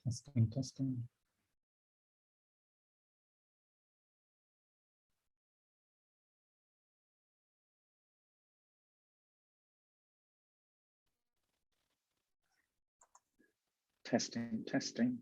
Testing, testing. Testing, testing.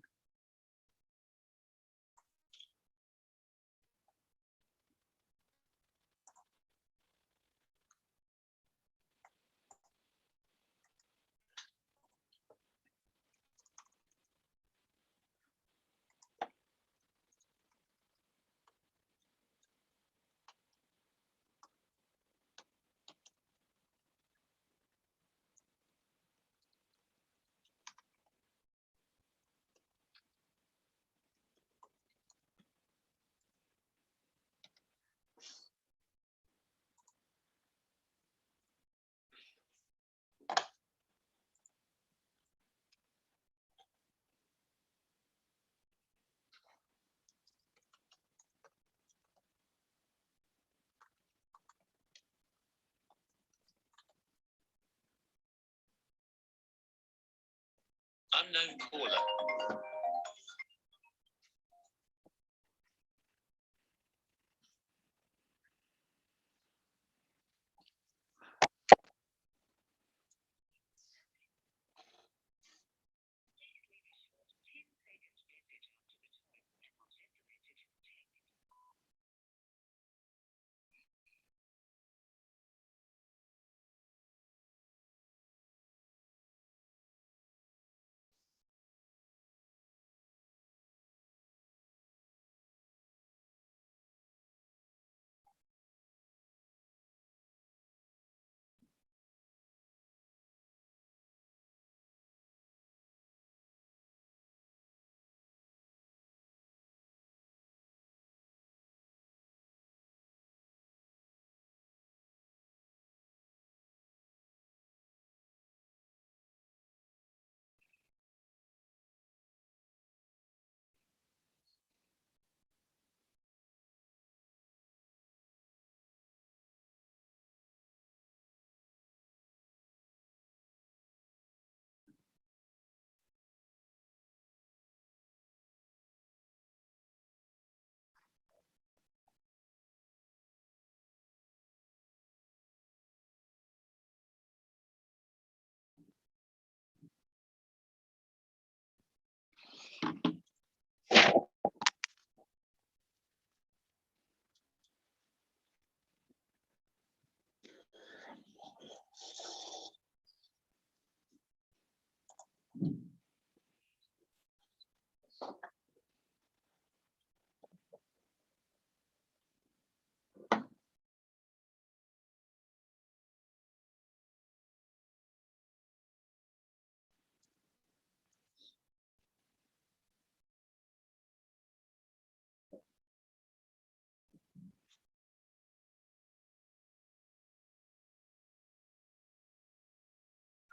Unknown caller.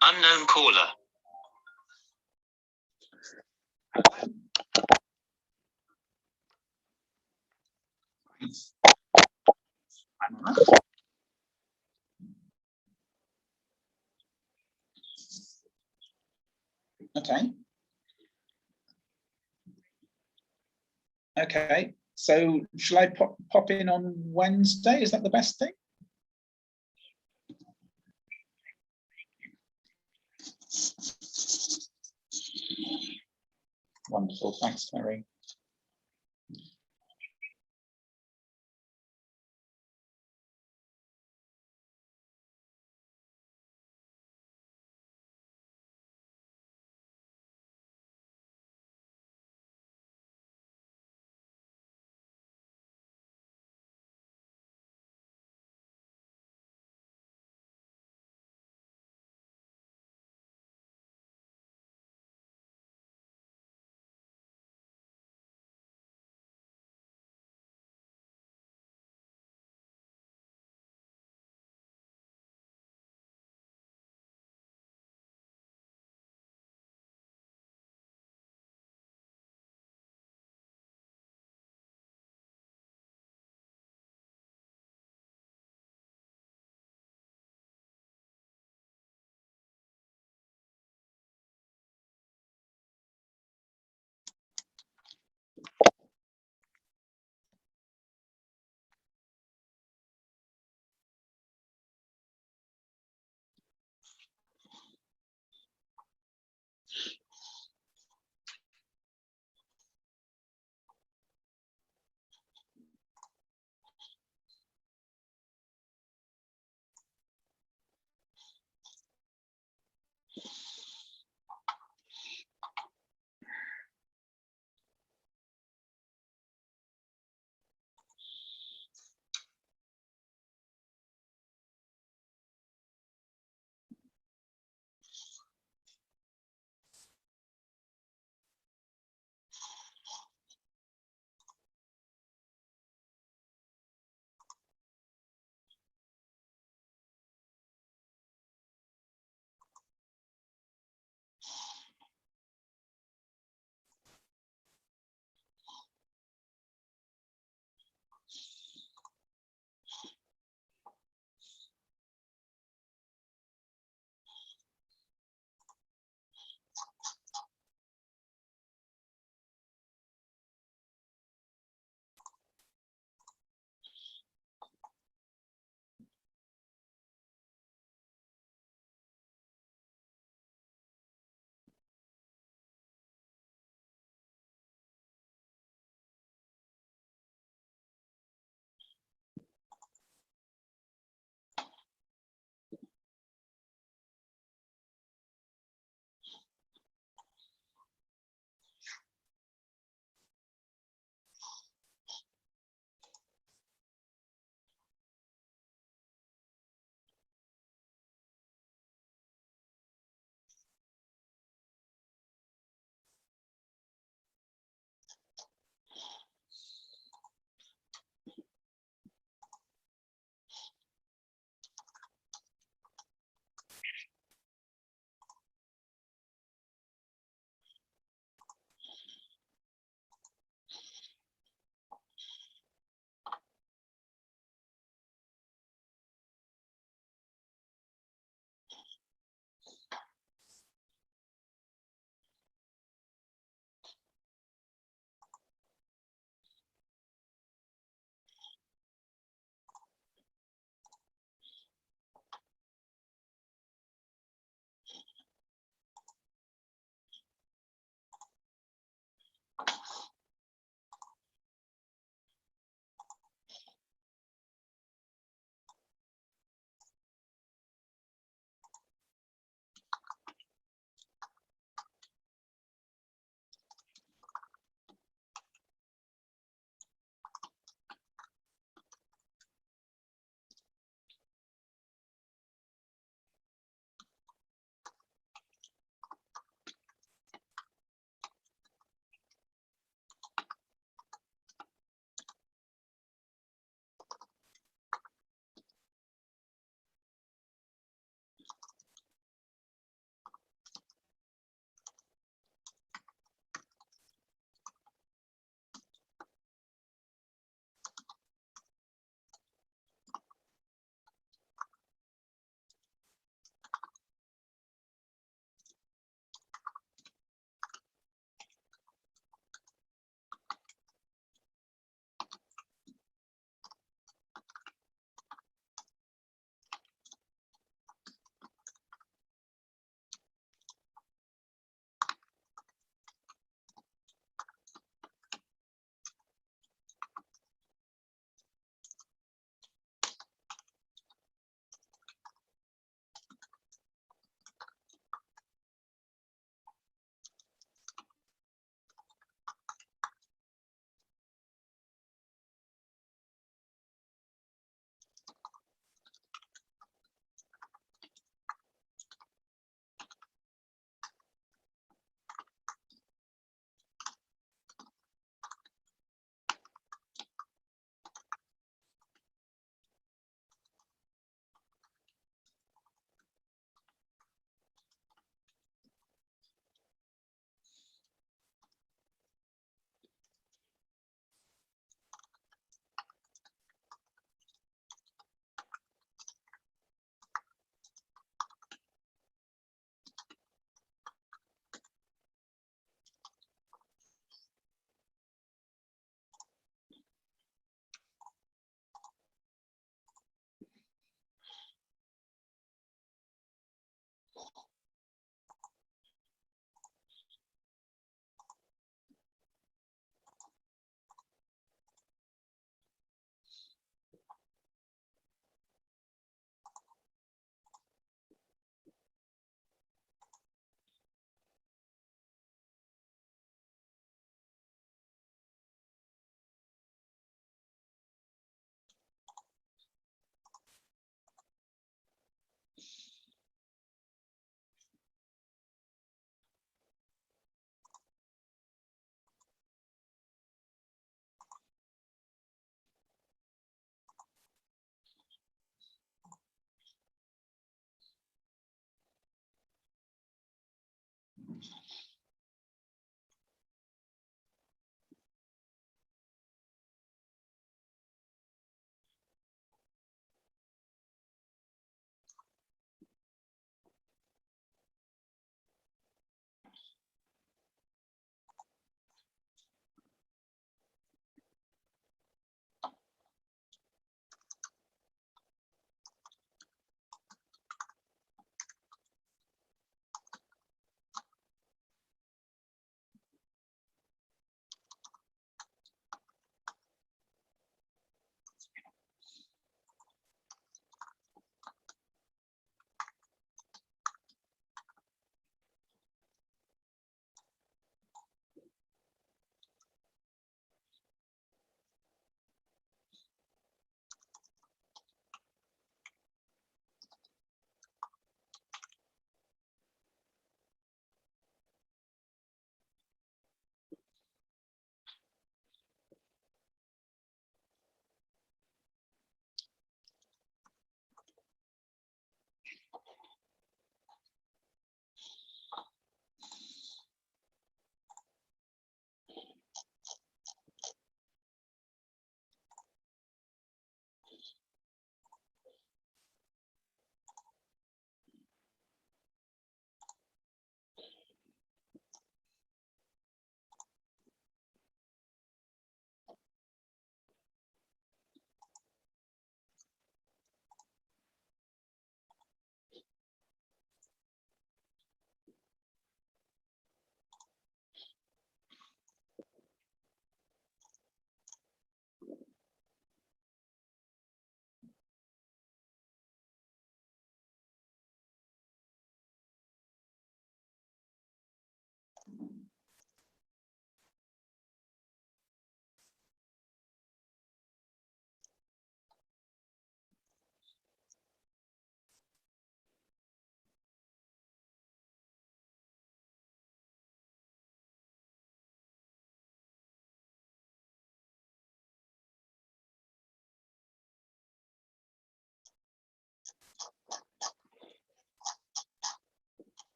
Unknown caller. Okay. Okay. So shall I pop in on Wednesday? Is that the best thing? Wonderful. Thanks, Terry.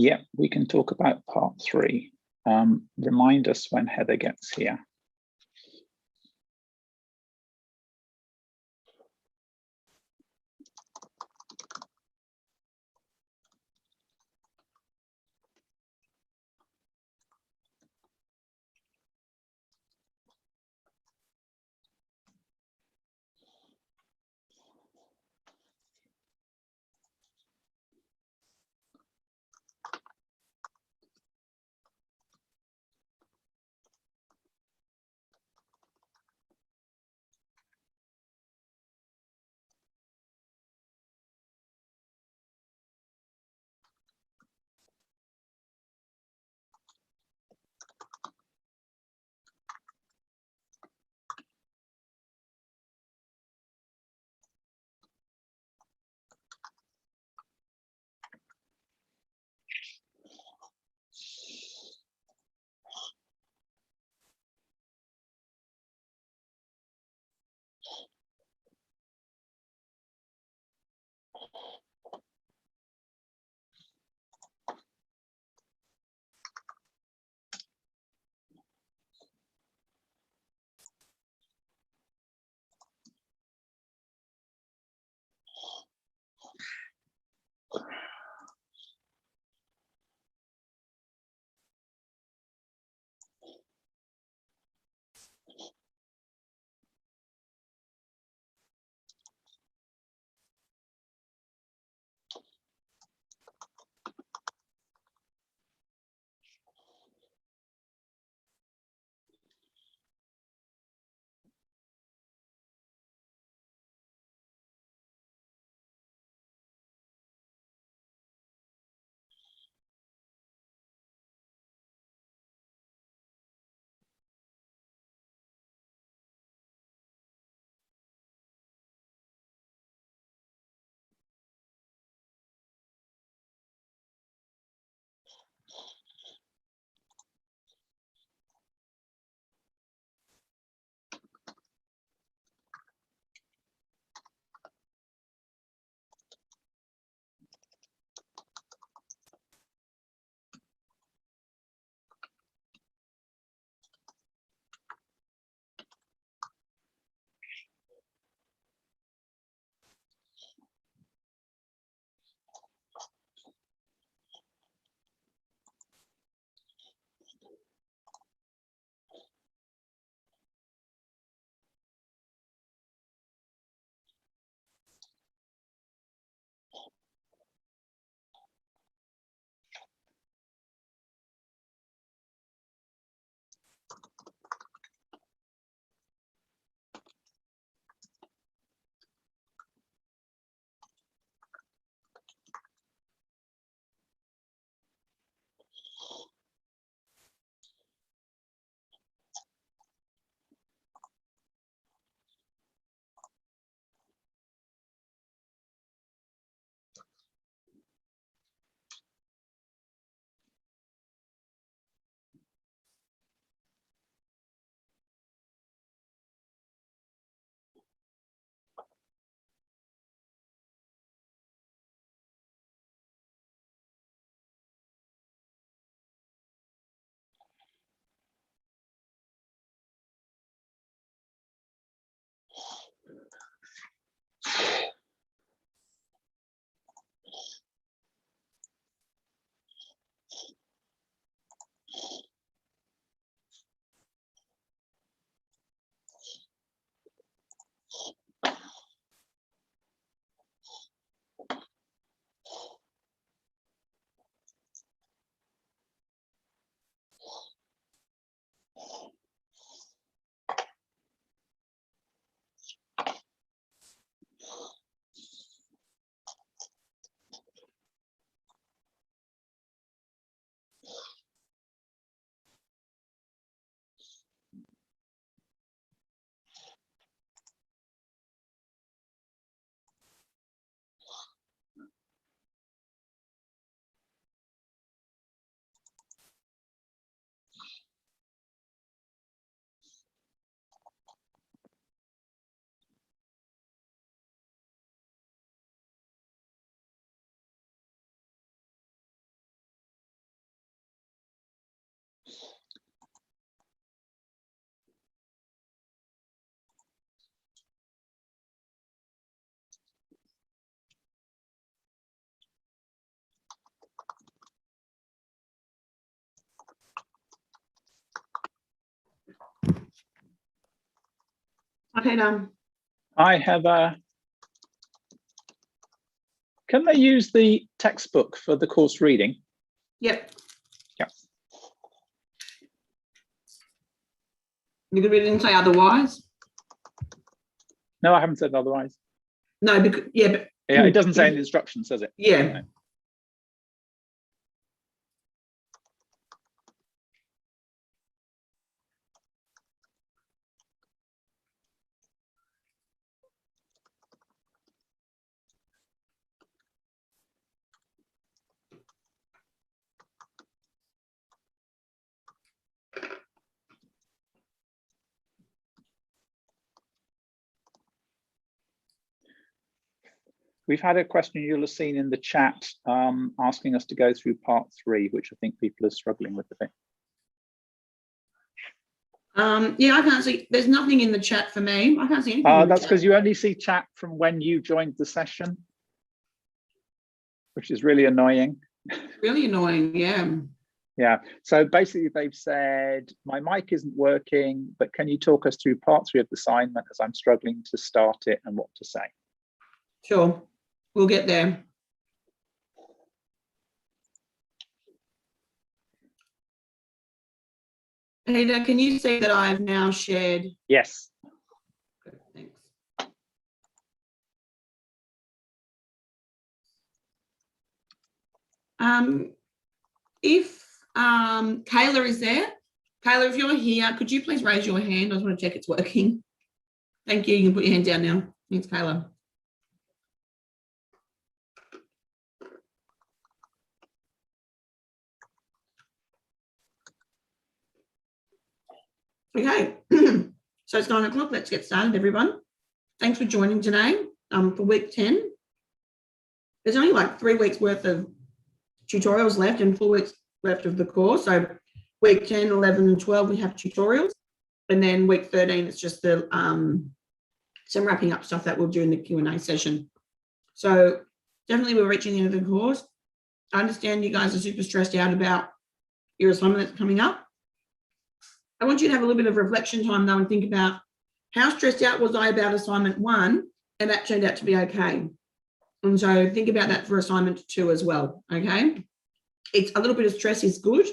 Yeah, we can talk about part 3. Remind us when Heather gets here. Okay, done. I have can they use the textbook for the course reading? Yep. Yep. You didn't say otherwise? No, I haven't said otherwise. No, because but Yeah, it doesn't say in the instructions, does it? yeah. No. We've had a question you'll have seen in the chat asking us to go through part 3, which I think people are struggling with a bit. Yeah, I can't see. There's nothing in the chat for me. I can't see anything. That's because you only see chat from when you joined the session, which is really annoying. Really annoying, yeah. Yeah, so basically they've said, my mic isn't working, but can you talk us through part 3 of the assignment as I'm struggling to start it and what to say? Sure, we'll get there. Peter, can you see that I've now shared? Yes. Good, thanks. If Kayla is there, Kayla, if you're here, could you please raise your hand? I just want to check it's working. Thank you. You can put your hand down now. Thanks, Kayla. Okay, so it's 9 o'clock. Let's get started, everyone. Thanks for joining today for week 10. There's only like 3 weeks worth of tutorials left and 4 weeks left of the course. So week 10, 11, and 12, we have tutorials. And then week 13, it's just the some wrapping up stuff that we'll do in the Q&A session. So definitely we're reaching the end of the course. I understand you guys are super stressed out about your assignment that's coming up. I want you to have a little bit of reflection time though and think about how stressed out was I about assignment 1 and that turned out to be okay. And so think about that for assignment 2 as well, okay? It's a little bit of stress is good,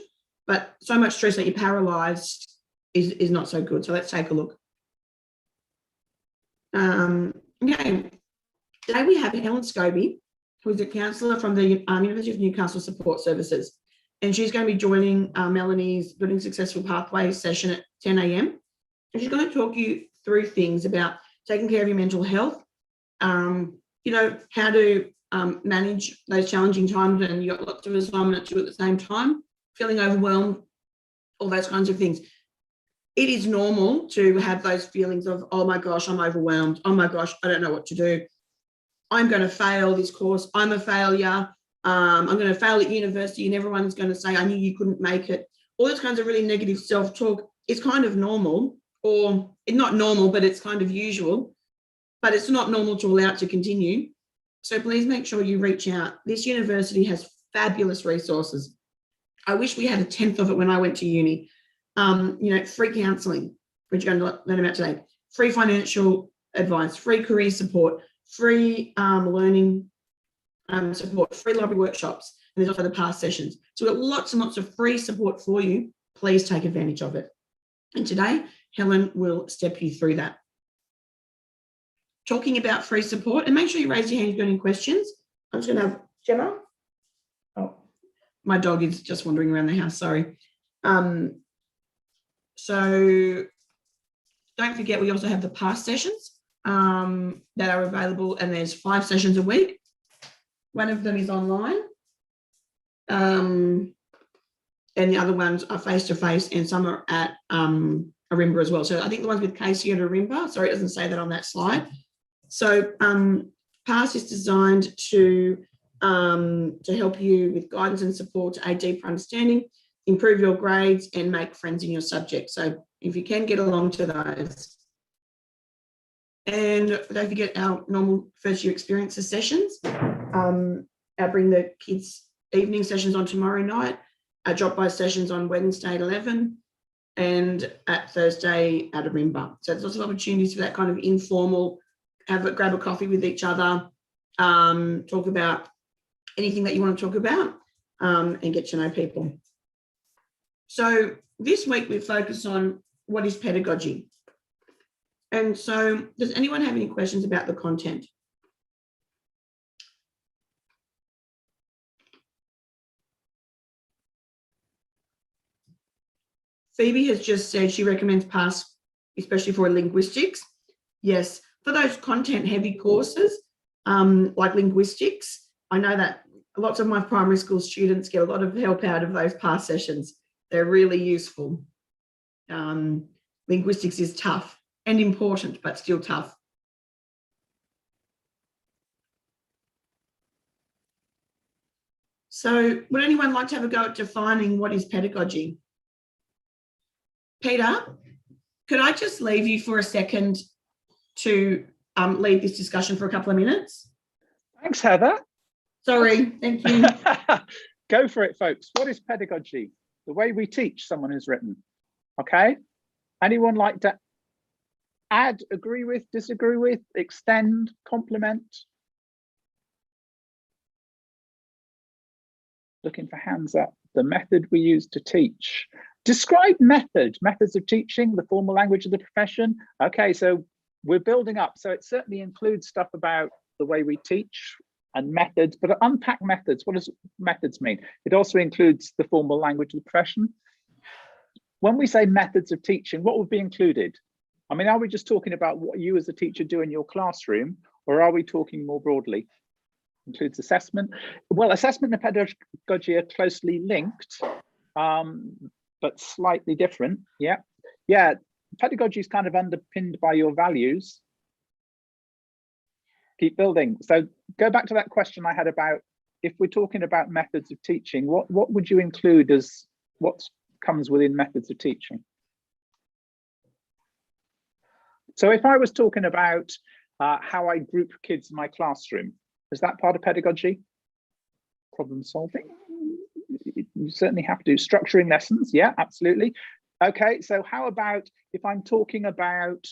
but so much stress that you're paralyzed is not so good. So let's take a look. Okay, today we have Helen Scobie, who is a counsellor from the University of Newcastle Support Services. And she's going to be joining Melanie's Building Successful Pathways session at 10 a.m. And she's going to talk you through things about taking care of your mental health, you know, how to manage those challenging times and you've got lots of assignments to do at the same time, feeling overwhelmed, all those kinds of things. It is normal to have those feelings of, oh my gosh, I'm overwhelmed. Oh my gosh, I don't know what to do. I'm going to fail this course. I'm a failure. I'm going to fail at university and everyone's going to say, I knew you couldn't make it. All those kinds of really negative self-talk is kind of normal, or it's not normal, but it's kind of usual, but it's not normal to allow it to continue. So please make sure you reach out. This university has fabulous resources. I wish we had a 10th of it when I went to uni. You know, free counselling, which you're going to learn about today, free financial advice, free career support, free learning support, free library workshops, and there's also the past sessions. So we've got lots and lots of free support for you. Please take advantage of it. And today, Helen will step you through that. Talking about free support, and make sure you raise your hand if you've got any questions. I'm just going to have Gemma. Oh, my dog is just wandering around the house, sorry. So don't forget, we also have the past sessions that are available, and there's 5 sessions a week. One of them is online, and the other ones are face-to-face, and some are at Arimba as well. So I think the ones with Casey at Arimba, sorry, it doesn't say that on that slide. So past is designed to help you with guidance and support to aid deeper understanding, improve your grades, and make friends in your subject. So if you can get along to those. And don't forget our normal first year experiences sessions. I'll bring the kids' evening sessions on tomorrow night, drop-by sessions on Wednesday at 11, and at Thursday at Arimba. So there's lots of opportunities for that kind of informal, grab a coffee with each other, talk about anything that you want to talk about, and get to know people. So this week we focus on what is pedagogy. And so does anyone have any questions about the content? Phoebe has just said she recommends PASS, especially for linguistics. Yes, for those content-heavy courses, like linguistics, I know that lots of my primary school students get a lot of help out of those PASS sessions. They're really useful. Linguistics is tough and important, but still tough. So would anyone like to have a go at defining what is pedagogy? Peter, could I just leave you for a second to lead this discussion for a couple of minutes? Thanks, Heather. Sorry, thank you. Go for it, folks. What is pedagogy? The way we teach, someone has written. Okay. Anyone like to add, agree with, disagree with, extend, complement? Looking for hands up. The method we use to teach. Describe methods of teaching, the formal language of the profession. Okay, so we're building up. So it certainly includes stuff about the way we teach and methods, but unpack methods. What does methods mean? It also includes the formal language of the profession. When we say methods of teaching, what would be included? I mean, are we just talking about what you as a teacher do in your classroom, or are we talking more broadly? Includes assessment. Well, assessment and pedagogy are closely linked, but slightly different. Yeah. Pedagogy is kind of underpinned by your values. Keep building. So go back to that question I had about, if we're talking about methods of teaching, what would you include as what comes within methods of teaching? So if I was talking about how I group kids in my classroom, is that part of pedagogy? Problem solving? You certainly have to. Structuring lessons, yeah, absolutely. Okay, so how about if I'm talking about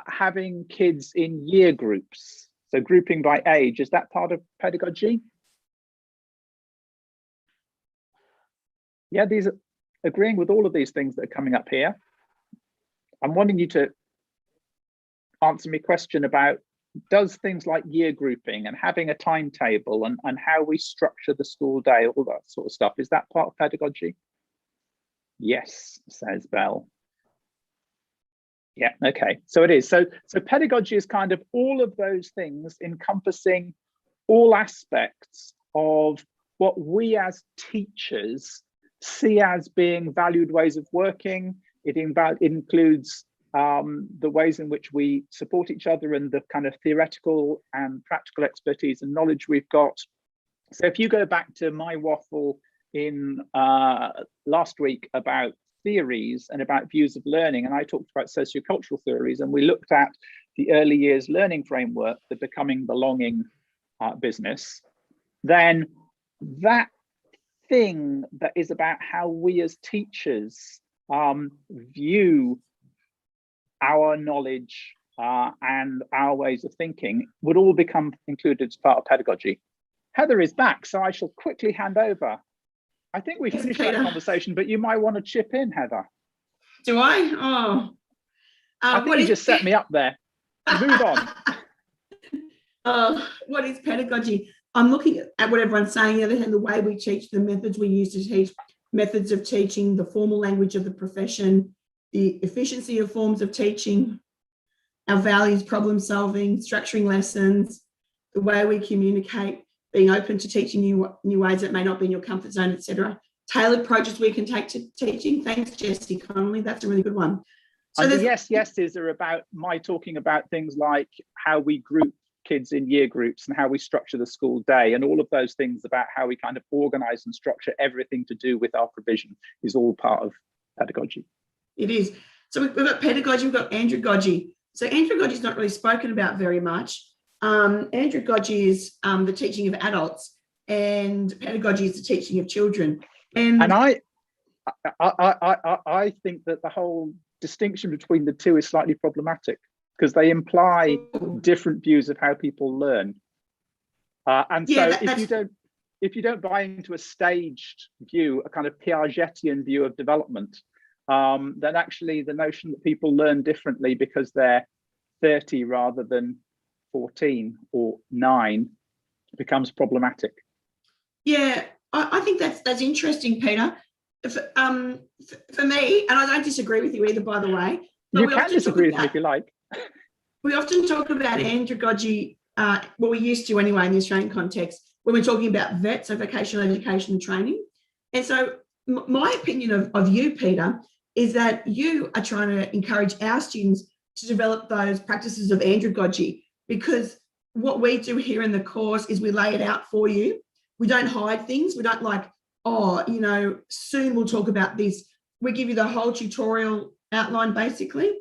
having kids in year groups, so grouping by age, is that part of pedagogy? Yeah, these are agreeing with all of these things that are coming up here. I'm wanting you to answer me a question about, does things like year grouping and having a timetable and how we structure the school day, all that sort of stuff, is that part of pedagogy? Yes, says Belle. Yeah, okay, so it is. So pedagogy is kind of all of those things encompassing all aspects of what we as teachers see as being valued ways of working. It includes the ways in which we support each other and the kind of theoretical and practical expertise and knowledge we've got. So if you go back to my waffle in last week about theories and about views of learning, and I talked about sociocultural theories, and we looked at the early years learning framework, the becoming belonging business, then that thing that is about how we as teachers view our knowledge and our ways of thinking would all become included as part of pedagogy. Heather is back, so I shall quickly hand over. I think we finished that conversation, but you might want to chip in, Heather. Do I? Oh. I think you just set me up there. Move on. What is pedagogy? I'm looking at what everyone's saying, and the way we teach, the methods we use to teach, methods of teaching, the formal language of the profession, the efficiency of forms of teaching, our values, problem solving, structuring lessons, the way we communicate, being open to teaching new ways that may not be in your comfort zone, etc. Tailored approaches we can take to teaching. Thanks, Jessie Connolly. That's a really good one. So and the yeses are about my talking about things like how we group kids in year groups and how we structure the school day, and all of those things about how we kind of organize and structure everything to do with our provision is all part of pedagogy. It is. So we've got pedagogy, we've got andragogy. So andragogy is not really spoken about very much. Andragogy is the teaching of adults, and pedagogy is the teaching of children. And I think that the whole distinction between the two is slightly problematic because they imply different views of how people learn. And so if you don't buy into a staged view, a kind of Piagetian view of development, then actually the notion that people learn differently because they're 30 rather than 14 or 9 becomes problematic. Yeah, I think that's interesting, Peter. For me, and I don't disagree with you either, by the way. You can disagree with me if you like. We often talk about andragogy, well, we used to anyway in the Australian context, when we're talking about VET, so vocational education and training. And so my opinion of you, Peter, is that you are trying to encourage our students to develop those practices of andragogy, because what we do here in the course is we lay it out for you. We don't hide things. We don't like, oh, you know, soon we'll talk about this. We give you the whole tutorial outline basically.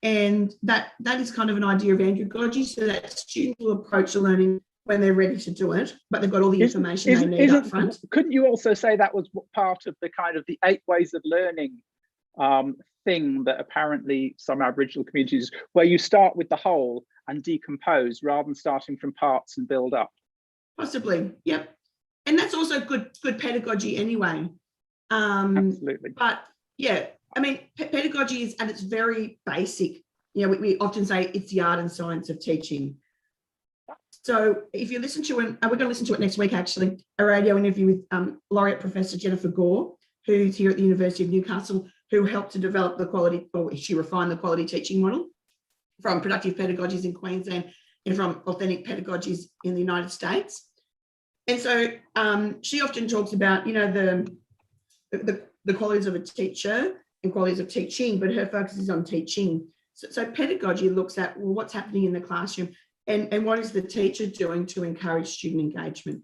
And that is kind of an idea of andragogy, so that students will approach the learning when they're ready to do it, but they've got all the information they need up front. Couldn't you also say that was part of the kind of the 8 ways of learning thing that apparently some Aboriginal communities, where you start with the whole and decompose rather than starting from parts and build up? Possibly, yep. And that's also good pedagogy anyway. Absolutely. But yeah, I mean, pedagogy is at its very basic. You know, we often say it's the art and science of teaching. So if you listen to, and we're going to listen to it next week actually, a radio interview with Laureate Professor Jennifer Gore, who's here at the University of Newcastle, who helped to develop the quality, or she refined the quality teaching model from productive pedagogies in Queensland and from authentic pedagogies in the United States. And so she often talks about, you know, the qualities of a teacher and qualities of teaching, but her focus is on teaching. So pedagogy looks at, well, what's happening in the classroom and what is the teacher doing to encourage student engagement.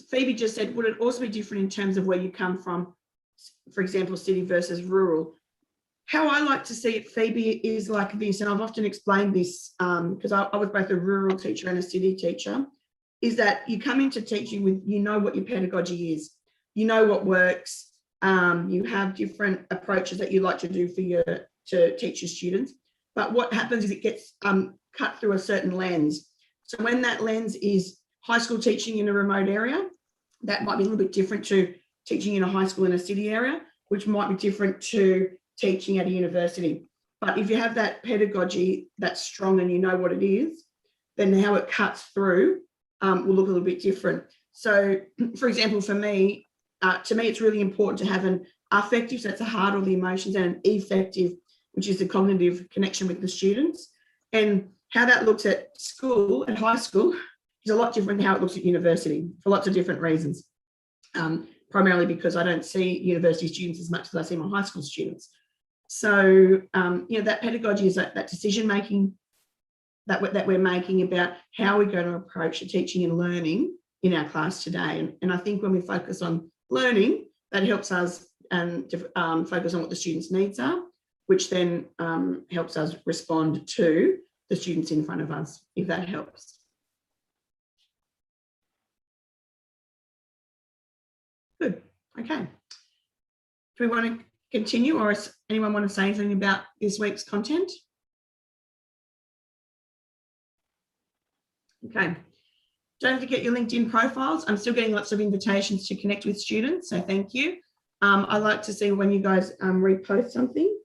Phoebe just said, would it also be different in terms of where you come from, for example, city versus rural? How I like to see it, Phoebe, is like this, and I've often explained this because I was both a rural teacher and a city teacher, is that you come into teaching with, you know what your pedagogy is, you know what works, you have different approaches that you like to do to teach your students. But what happens is it gets cut through a certain lens. So when that lens is high school teaching in a remote area, that might be a little bit different to teaching in a high school in a city area, which might be different to teaching at a university. But if you have that pedagogy that's strong and you know what it is, then how it cuts through will look a little bit different. So, for example, for me, to me, it's really important to have an affective, so that's the heart or the emotions, and an effective, which is the cognitive connection with the students. And how that looks at school, at high school, is a lot different than how it looks at university for lots of different reasons. Primarily because I don't see university students as much as I see my high school students. So, you know, that pedagogy is that decision-making that we're making about how we're going to approach the teaching and learning in our class today. And I think when we focus on learning, that helps us focus on what the students' needs are, which then helps us respond to the students in front of us, if that helps. Good, okay. Do we want to continue, or does anyone want to say anything about this week's content? Okay. Don't forget your LinkedIn profiles. I'm still getting lots of invitations to connect with students, so thank you. I like to see when you guys repost something.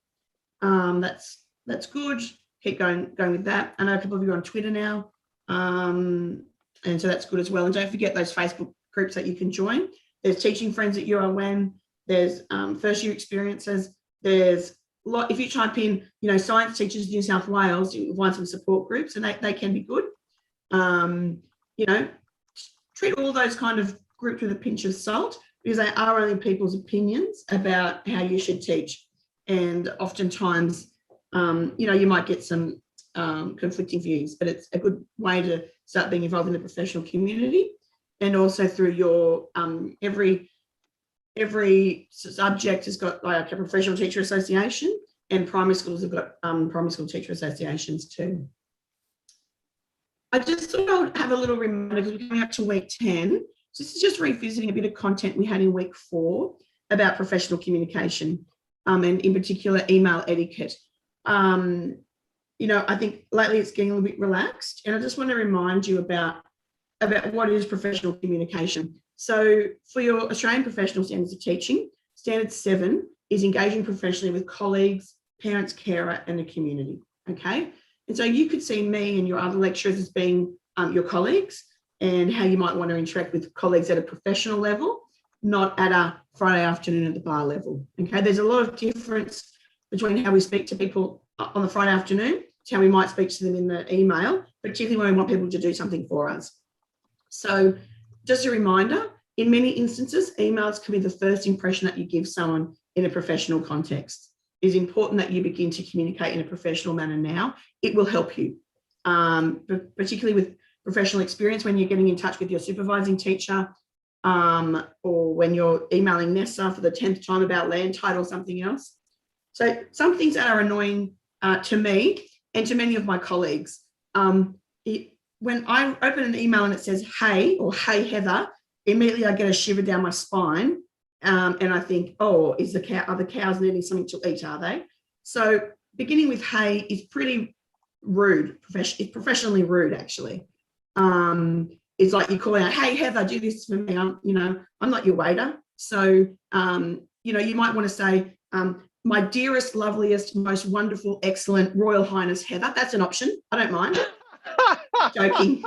That's good. Keep going with that. I know a couple of you are on Twitter now, and so that's good as well. And don't forget those Facebook groups that you can join. There's Teaching Friends at UON. There's first year experiences. There's a lot. If you type in, you know, Science Teachers New South Wales, you'll find some support groups, and they can be good. You know, treat all those kind of groups with a pinch of salt, because they are only people's opinions about how you should teach. And oftentimes, you know, you might get some conflicting views, but it's a good way to start being involved in the professional community. And also through your every subject has got like a professional teacher association, and primary schools have got primary school teacher associations too. I just thought I would have a little reminder, because we're coming up to week 10. So this is just revisiting a bit of content we had in week 4 about professional communication, and in particular email etiquette. I think lately it's getting a little bit relaxed, and I just want to remind you about what is professional communication. So for your Australian Professional Standards of Teaching, Standard 7 is engaging professionally with colleagues, parents, carer, and the community, okay? And so you could see me and your other lecturers as being your colleagues, and how you might want to interact with colleagues at a professional level, not at a Friday afternoon at the bar level, okay? There's a lot of difference between how we speak to people on the Friday afternoon to how we might speak to them in the email, particularly when we want people to do something for us. So just a reminder, in many instances, emails can be the first impression that you give someone in a professional context. It is important that you begin to communicate in a professional manner now. It will help you, particularly with professional experience when you're getting in touch with your supervising teacher, or when you're emailing Nessa for the 10th time about land title or something else. So some things that are annoying to me and to many of my colleagues, when I open an email and it says, hey, or hey, Heather, immediately I get a shiver down my spine, and I think, oh, are the cows needing something to eat, are they? So beginning with hey is pretty rude, it's professionally rude, actually. It's like you call out, hey, Heather, do this for me. I'm not your waiter. So, you might want to say, my dearest, loveliest, most wonderful, excellent Royal Highness Heather. That's an option. I don't mind. Joking.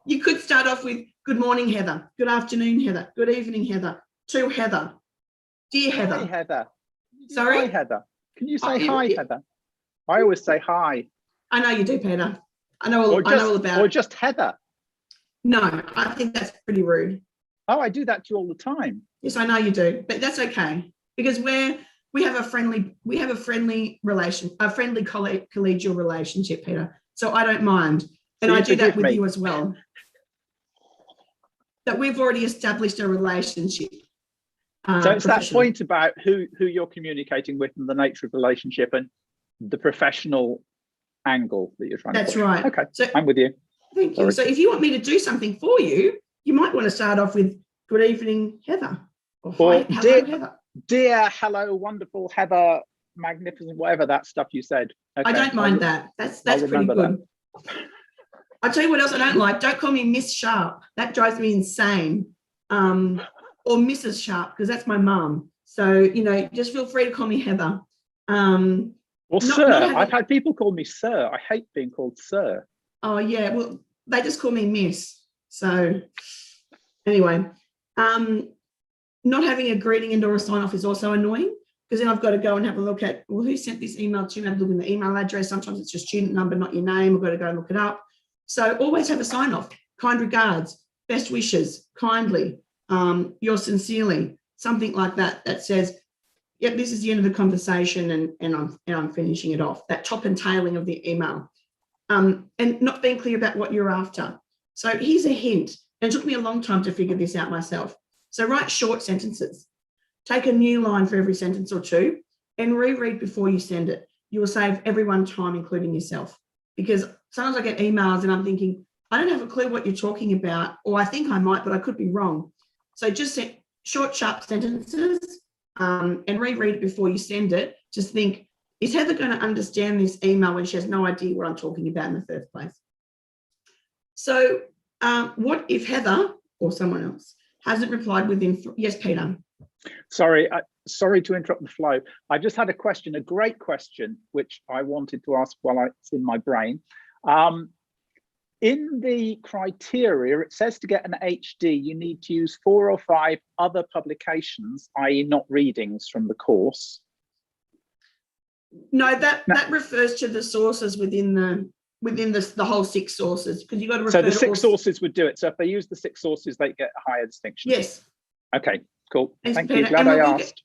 You could start off with, good morning, Heather. Good afternoon, Heather. Good evening, Heather. To Heather. Dear Heather. Hi, Heather. Sorry? Hi, Heather. Can you say hi, Heather? I always say hi. I know you do, Peter. I know all about it. Or just Heather. No, I think that's pretty rude. Oh, I do that to you all the time. Yes, I know you do, but that's okay, because we have a friendly collegial relationship, Peter. So I don't mind, and I do that with you as well. That we've already established a relationship. So it's that point about who you're communicating with and the nature of the relationship and the professional angle that you're trying to. That's right. Okay, so I'm with you. Thank you. So if you want me to do something for you, you might want to start off with good evening, Heather. Or hi, hello, Heather. Dear, hello, wonderful, Heather, magnificent, whatever that stuff you said. Okay. I don't mind that. That's pretty good. I'll tell you what else I don't like. Don't call me Miss Sharp. That drives me insane. Or Mrs. Sharp, because that's my mum. So, just feel free to call me Heather. Well, sir, I've had people call me sir. I hate being called sir. Oh, yeah. Well, they just call me Miss. So anyway, not having a greeting and or a sign off is also annoying, because then I've got to go and have a look at, well, who sent this email to me? Have a look in the email address. Sometimes it's your student number, not your name. I've got to go and look it up. So always have a sign off. Kind regards, best wishes, kindly, yours sincerely, something like that, that says, yep, this is the end of the conversation and I'm finishing it off. That top and tailing of the email. And not being clear about what you're after. So here's a hint. And it took me a long time to figure this out myself. So write short sentences. Take a new line for every sentence or two and reread before you send it. You will save everyone time, including yourself. Because sometimes I get emails and I'm thinking, I don't have a clue what you're talking about, or I think I might, but I could be wrong. So just short, sharp sentences and reread it before you send it. Just think, is Heather going to understand this email when she has no idea what I'm talking about in the first place? So what if Heather or someone else hasn't replied within, yes, Peter. Sorry to interrupt the flow. I just had a question, a great question, which I wanted to ask while it's in my brain. In the criteria, it says to get an HD, you need to use 4 or 5 other publications, i.e. not readings from the course. No, that refers to the sources within the whole 6 sources, because you've got to refer. So the 6 sources would do it. So if they use the 6 sources, they get a higher distinction. Yes. Okay, cool. Thanks, Thank Peter. you. Glad I asked.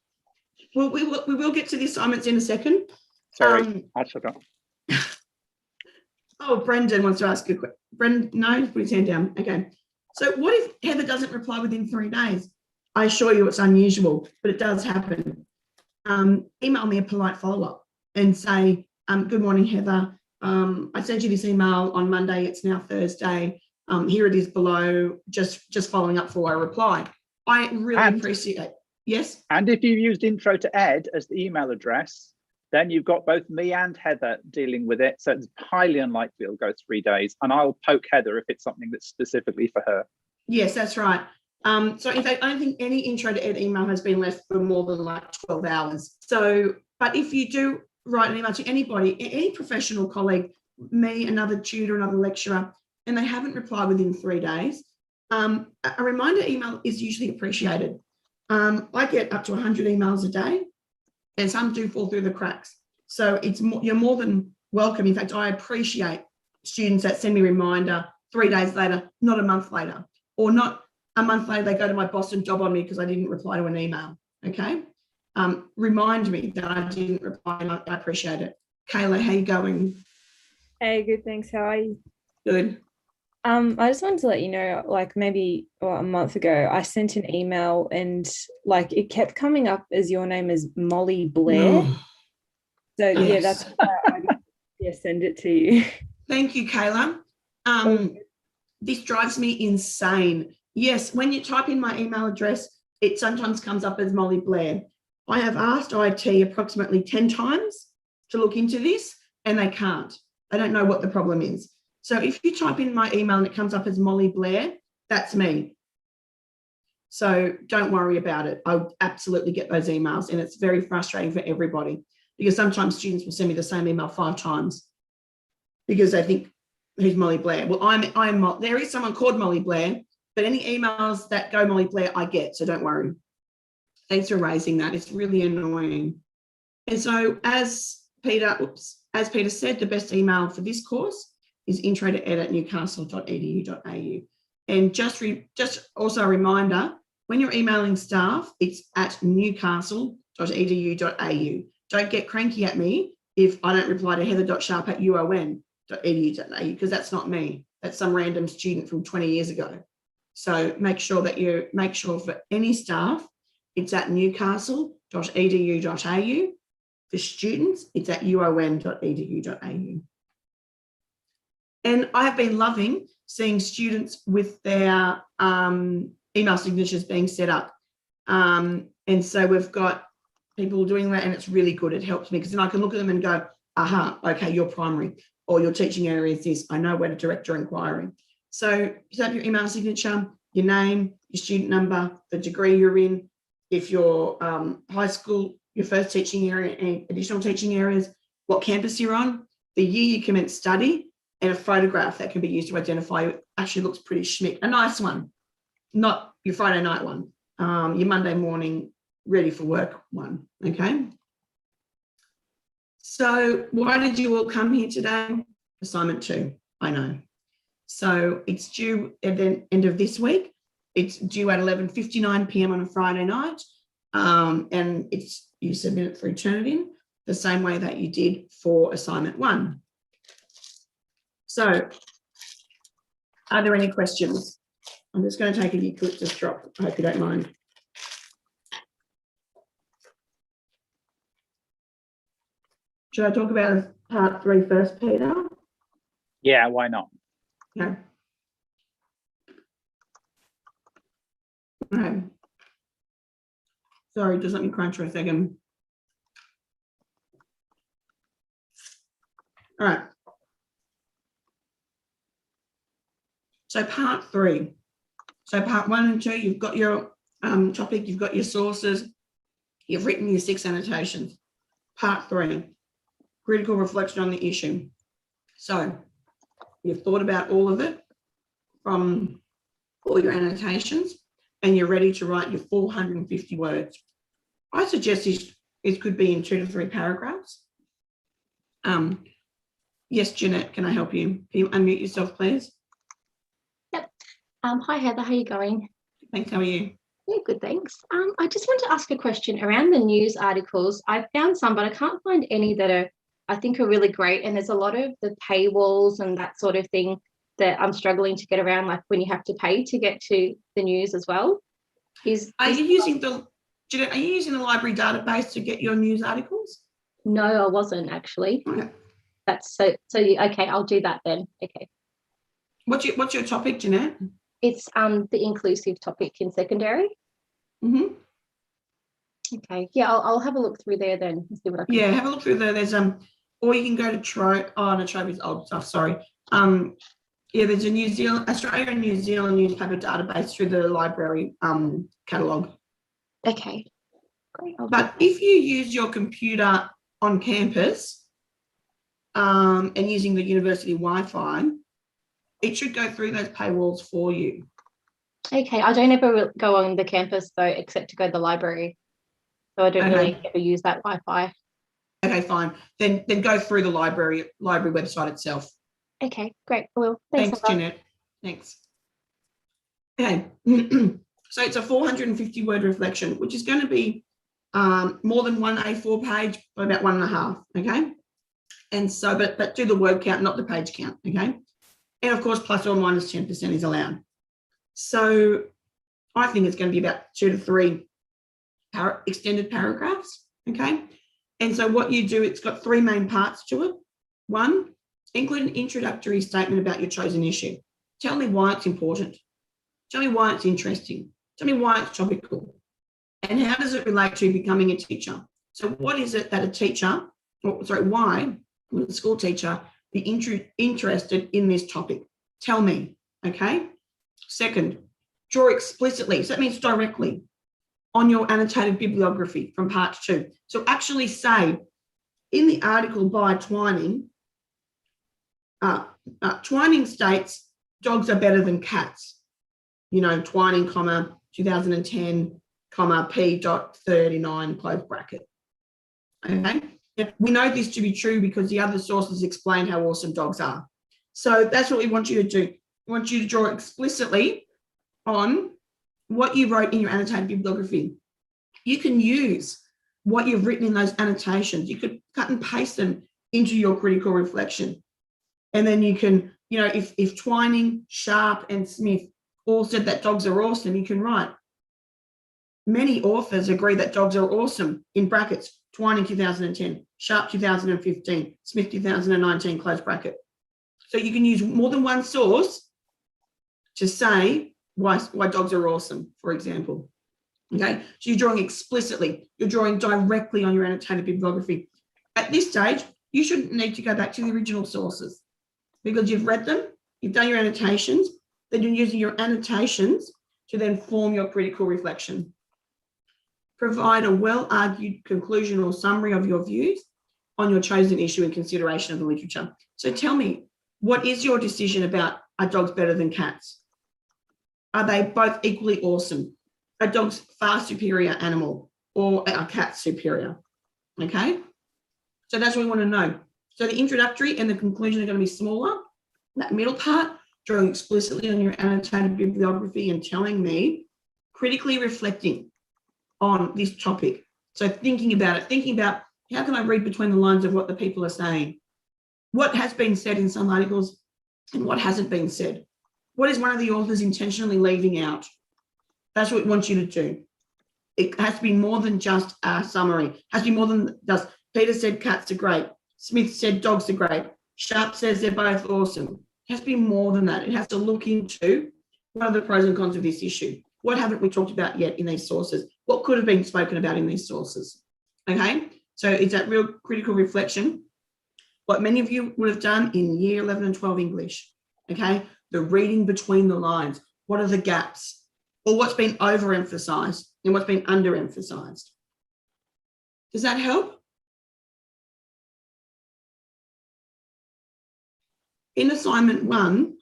We will get to the assignments in a second. Sorry, I forgot. Oh, Brendan wants to ask a question. Brendan, no, he's put his hand down. Okay. So what if Heather doesn't reply within 3 days? I assure you it's unusual, but it does happen. Email me a polite follow-up and say, good morning, Heather. I sent you this email on Monday. It's now Thursday. Here it is below, just following up for a reply. I really appreciate it. Yes. And if you used IntroToEd as the email address, then you've got both me and Heather dealing with it. So it's highly unlikely it'll go 3 days. And I'll poke Heather if it's something that's specifically for her. Yes, that's right. So in fact, I don't think any IntroToEd email has been left for more than like 12 hours. So, but if you do write an email to anybody, any professional colleague, me, another tutor, another lecturer, and they haven't replied within 3 days, a reminder email is usually appreciated. I get up to 100 emails a day, and some do fall through the cracks. So you're more than welcome. In fact, I appreciate students that send me a reminder 3 days later, not a month later, or not a month later, they go to my boss and job on me because I didn't reply to an email, okay? Remind me that I didn't reply, and I appreciate it. Kayla, how you going? Hey, good, thanks. How are you? Good. I just wanted to let you know, like maybe a month ago, I sent an email and like it kept coming up as your name is Molly Blair. No. So yeah, Yes. that's why I send it to you. Thank you, Kayla. This drives me insane. Yes, when you type in my email address, it sometimes comes up as Molly Blair. I have asked IT approximately 10 times to look into this, and they can't. I don't know what the problem is. So if you type in my email and it comes up as Molly Blair, that's me. So don't worry about it. I absolutely get those emails, and it's very frustrating for everybody because sometimes students will send me the same email 5 times because they think, who's Molly Blair? Well, there is someone called Molly Blair, but any emails that go Molly Blair, I get, so don't worry. Thanks for raising that. It's really annoying. And so as Peter said, the best email for this course is introtoed@newcastle.edu.au. And just also a reminder, when you're emailing staff, it's at newcastle.edu.au. Don't get cranky at me if I don't reply to heather.sharp@uon.edu.au, because that's not me. That's some random student from 20 years ago. So make sure for any staff, it's at newcastle.edu.au. For students, it's at uon.edu.au. And I have been loving seeing students with their email signatures being set up. And so we've got people doing that, and it's really good. It helps me because then I can look at them and go, aha, okay, you're primary, or your teaching area is this. I know where to direct your inquiry. So set up your email signature, your name, your student number, the degree you're in. If you're high school, your first teaching area and additional teaching areas, what campus you're on, the year you commence study, and a photograph that can be used to identify you. Actually looks pretty schmick. A nice one, not your Friday night one, your Monday morning ready for work one, okay? So why did you all come here today? Assignment 2, I know. So it's due at the end of this week. It's due at 11:59 p.m. on a Friday night. And you submit it through Turnitin the same way that you did for assignment 1. So are there any questions? I'm just going to take a eucalyptus drop. I hope you don't mind. Should I talk about part 3 first, Peter? Yeah, why not? Okay. Okay. Sorry, just let me crunch for a second. All right. So part 3. So part 1 and 2, you've got your topic, you've got your sources, you've written your 6 annotations. Part 3, critical reflection on the issue. So you've thought about all of it from all your annotations, and you're ready to write your 450 words. I suggest it could be in 2 to 3 paragraphs. Yes, Jeanette, can I help you? Can you unmute yourself, please? Yep. Hi, Heather. How are you going? Thanks. How are you? Yeah, good, thanks. I just want to ask a question around the news articles. I've found some, but I can't find any that I think are really great. And there's a lot of the paywalls and that sort of thing that I'm struggling to get around, like when you have to pay to get to the news as well. Are you using the library database to get your news articles? No, I wasn't actually. Okay. That's so okay, I'll do that then. Okay. What's your topic, Jeanette? It's the inclusive topic in secondary. Mm-hmm. Okay, yeah, I'll have a look through there then and see what I can. Yeah, have a look through there. There's or you can go to Trove. Oh no, Trove is old stuff. Sorry. Yeah, there's a Australia and New Zealand newspaper database through the library catalogue. Okay, great. But if you use your computer on campus and using the university Wi-Fi, it should go through those paywalls for you. Okay, I don't ever go on the campus though, except to go to the library. So I don't really ever use that Wi-Fi. Okay, fine. Then go through the library website itself. Okay, great. I will. Thanks, Jeanette. Thanks. Okay. So it's a 450 word reflection, which is going to be more than one A4 page, but about 1.5. Okay. And so, but do the word count, not the page count. Okay. And of course, plus or minus 10% is allowed. So I think it's going to be about 2 to 3 extended paragraphs. Okay. And so what you do, it's got 3 main parts to it. 1, include an introductory statement about your chosen issue. Tell me why it's important. Tell me why it's interesting. Tell me why it's topical. And how does it relate to becoming a teacher? So what is it that a teacher, why would a school teacher be interested in this topic? Tell me, okay? 2nd, draw explicitly. So that means directly on your annotated bibliography from part 2. So actually say in the article by Twining, Twining states dogs are better than cats. You know, Twining, 2010, P.39, close bracket. Okay. We know this to be true because the other sources explain how awesome dogs are. So that's what we want you to do. We want you to draw explicitly on what you wrote in your annotated bibliography. You can use what you've written in those annotations. You could cut and paste them into your critical reflection. And then you can, you know, if Twining, Sharp, and Smith all said that dogs are awesome, you can write. Many authors agree that dogs are awesome, in brackets, Twining 2010, Sharp 2015, Smith 2019, close bracket. So you can use more than one source to say why dogs are awesome, for example. Okay, so you're drawing explicitly, you're drawing directly on your annotated bibliography. At this stage, you shouldn't need to go back to the original sources because you've read them, you've done your annotations, then you're using your annotations to then form your critical reflection. Provide a well-argued conclusion or summary of your views on your chosen issue in consideration of the literature. So tell me, what is your decision about are dogs better than cats? Are they both equally awesome? Are dogs far superior animal or are cats superior? Okay, so that's what we want to know. So the introductory and the conclusion are going to be smaller. That middle part, drawing explicitly on your annotated bibliography and telling me, critically reflecting on this topic. So thinking about it, thinking about how can I read between the lines of what the people are saying? What has been said in some articles and what hasn't been said? What is one of the authors intentionally leaving out? That's what we want you to do. It has to be more than just a summary. It has to be more than just Peter said cats are great. Smith said dogs are great. Sharp says they're both awesome. It has to be more than that. It has to look into what are the pros and cons of this issue. What haven't we talked about yet in these sources? What could have been spoken about in these sources? Okay, so it's that real critical reflection. What many of you would have done in year 11 and 12 English, okay? The reading between the lines. What are the gaps? Or what's been overemphasized and what's been underemphasized? Does that help? In assignment 1,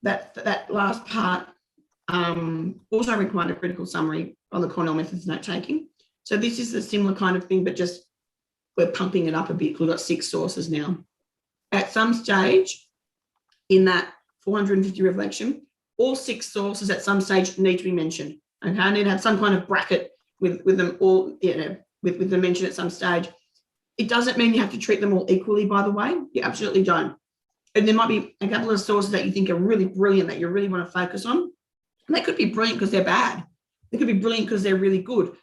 that last part also required a critical summary on the Cornell methods note taking. So this is a similar kind of thing, but just we're pumping it up a bit. We've got 6 sources now. At some stage in that 450 reflection, all 6 sources at some stage need to be mentioned. Okay, I need to have some kind of bracket with them all, you know, with the mention at some stage. It doesn't mean you have to treat them all equally, by the way. You absolutely don't. And there might be a couple of sources that you think are really brilliant that you really want to focus on. And they could be brilliant because they're bad. They could be brilliant because they're really good.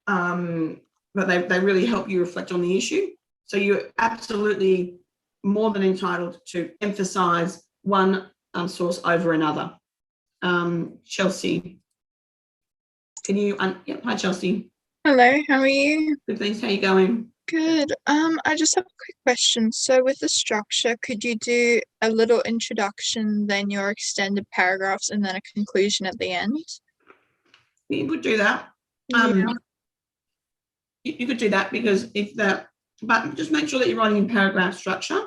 But they really help you reflect on the issue. So you're absolutely more than entitled to emphasize one source over another. Chelsea, can you, hi Chelsea. Hello, how are you? Good, thanks, how you going? Good. I just have a quick question. So with the structure, could you do a little introduction, then your extended paragraphs, and then a conclusion at the end? You could do that. Yeah. You could do that because but just make sure that you're writing in paragraph structure.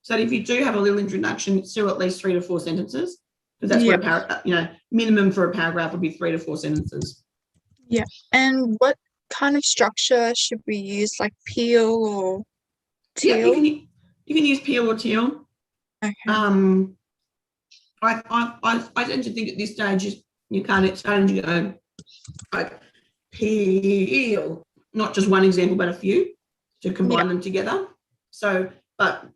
So that if you do have a little introduction, it's still at least 3 to 4 sentences, because that's what minimum for a paragraph would be 3 to 4 sentences. Yeah. And what kind of structure should we use, like peel or teal? Yeah, you can use peel or teal. Okay. I tend to think at this stage you can't start to go like peel, not just one example but a few, to combine them together. So, but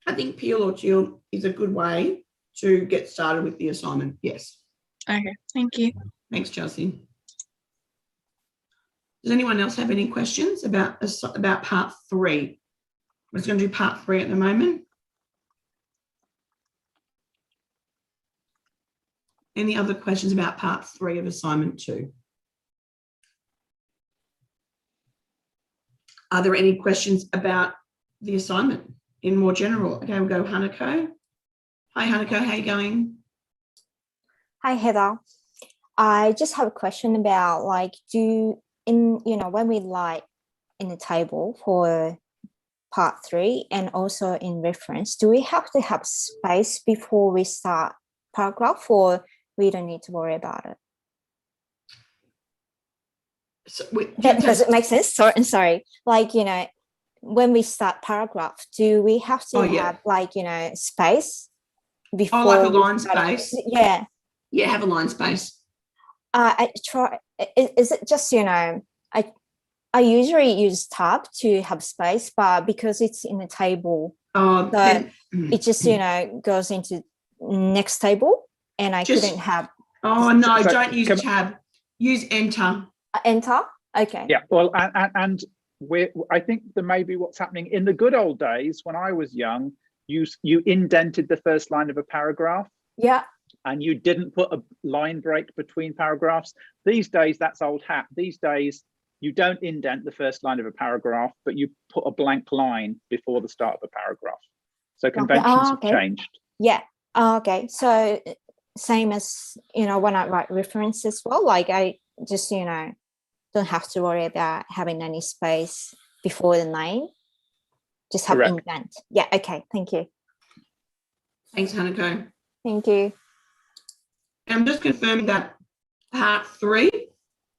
I think peel or teal is a good way to get started with the assignment. Yes. Okay, thank you. Thanks, Chelsea. Does anyone else have any questions about part 3? We're just going to do part 3 at the moment. Any other questions about part 3 of assignment 2? Are there any questions about the assignment in more general? Okay, we'll go Hanako. Hi, Hanako, how are you going? Hi, Heather. I just have a question about when we write in the table for part 3 and also in reference, do we have to have space before we start paragraph, or we don't need to worry about it? So does it make sense? Sorry. When we start paragraph, do we have to have space before? Oh, like a line space? Yeah. Yeah, have a line space. I try. Is it just I usually use tab to have space, but because it's in the table, it just goes into next table, and I couldn't have. Oh no! Don't use tab. Use enter. Enter. Okay. Yeah. Well, and I think that maybe what's happening in the good old days when I was young, you indented the first line of a paragraph. Yeah. And you didn't put a line break between paragraphs. These days, that's old hat. These days, you don't indent the first line of a paragraph, but you put a blank line before the start of a paragraph. So conventions have changed. Yeah. Okay. So same as, when I write reference as well, I just, don't have to worry about having any space before the name. Just have indent. Yeah. Okay. Thank you. Thanks, Hanako. Thank you. I'm just confirming that part 3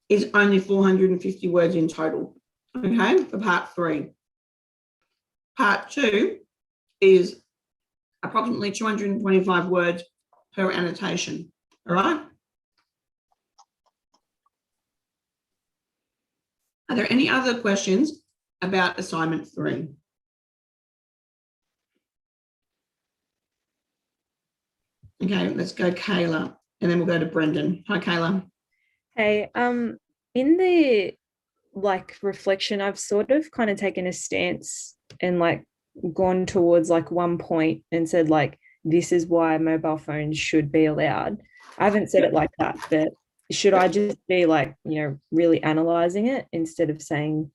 is only 450 words in total, okay, for part 3. Part 2 is approximately 225 words per annotation, all right? Are there any other questions about assignment 3? Okay, let's go Kayla, and then we'll go to Brendan. Hi, Kayla. Hey, in the reflection, I've sort of kind of taken a stance and gone towards one point and said this is why mobile phones should be allowed. I haven't said it like that, but should I just be really analyzing it instead of saying?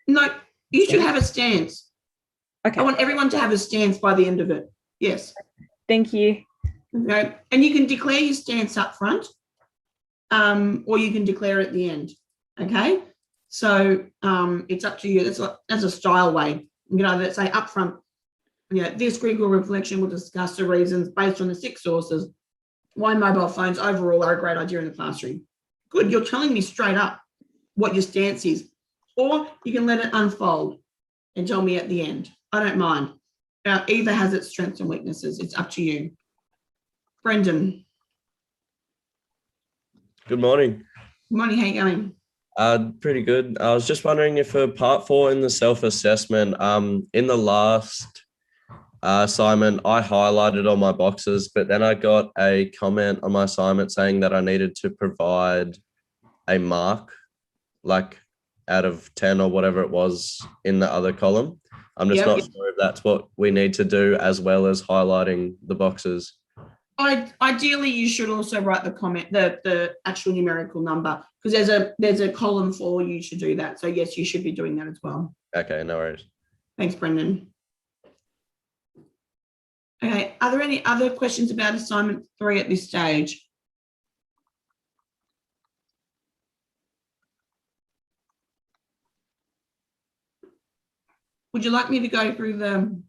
No, you should have a stance. Okay. I want everyone to have a stance by the end of it. Yes. Thank you. Okay, and you can declare your stance up front, or you can declare it at the end. Okay, so it's up to you. That's a style way. You can either say up front, this critical reflection will discuss the reasons based on the 6 sources why mobile phones overall are a great idea in the classroom. Good, you're telling me straight up what your stance is, or you can let it unfold and tell me at the end. I don't mind. Either has its strengths and weaknesses. It's up to you. Brendan. Good morning. Good morning, how are you going? Pretty good. I was just wondering if for part 4 in the self-assessment, in the last assignment, I highlighted all my boxes, but then I got a comment on my assignment saying that I needed to provide a mark, out of 10 or whatever it was in the other column. I'm just not sure if that's what we need to do as well as highlighting the boxes. Ideally, you should also write the comment, the actual numerical number, because there's a column for you to do that. So yes, you should be doing that as well. Okay, no worries. Thanks, Brendan. Okay, are there any other questions about assignment 3 at this stage? Would you like me to go through the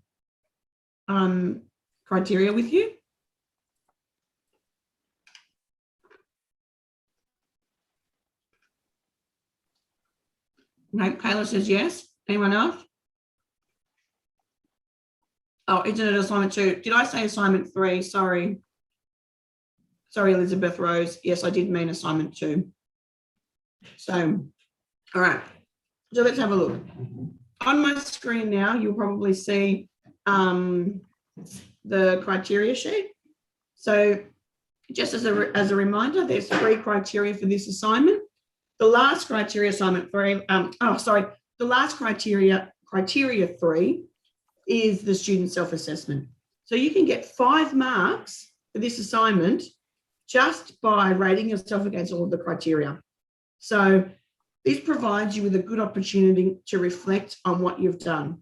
criteria with you? No, Kayla says yes. Anyone else? Oh, isn't it assignment 2? Did I say assignment 3? Sorry. Sorry, Elizabeth Rose. Yes, I did mean assignment 2. So, all right. So let's have a look. On my screen now, you'll probably see the criteria sheet. So just as a reminder, there's 3 criteria for this assignment. The last criteria assignment 3, the last criteria 3 is the student self-assessment. So you can get 5 marks for this assignment just by rating yourself against all of the criteria. So this provides you with a good opportunity to reflect on what you've done.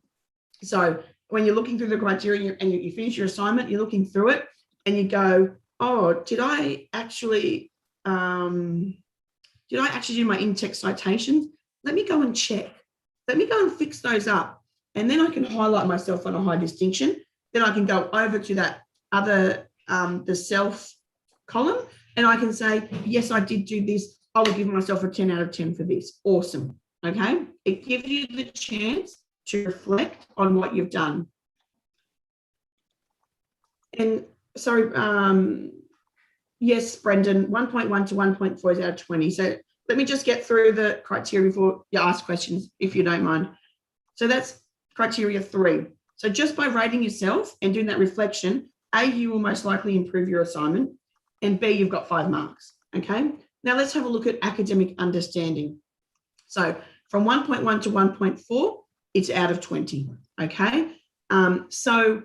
So when you're looking through the criteria and you finish your assignment, you're looking through it and you go, oh, did I actually do my in-text citations? Let me go and check. Let me go and fix those up. And then I can highlight myself on a high distinction. Then I can go over to that other, the self column, and I can say, yes, I did do this. I will give myself a 10 out of 10 for this. Awesome. Okay. It gives you the chance to reflect on what you've done. And sorry, yes, Brendan, 1.1 to 1.4 is out of 20. So let me just get through the criteria before you ask questions, if you don't mind. So that's criteria 3. So just by rating yourself and doing that reflection, A, you will most likely improve your assignment, and B, you've got 5 marks. Okay. Now let's have a look at academic understanding. So from 1.1 to 1.4, it's out of 20. Okay. So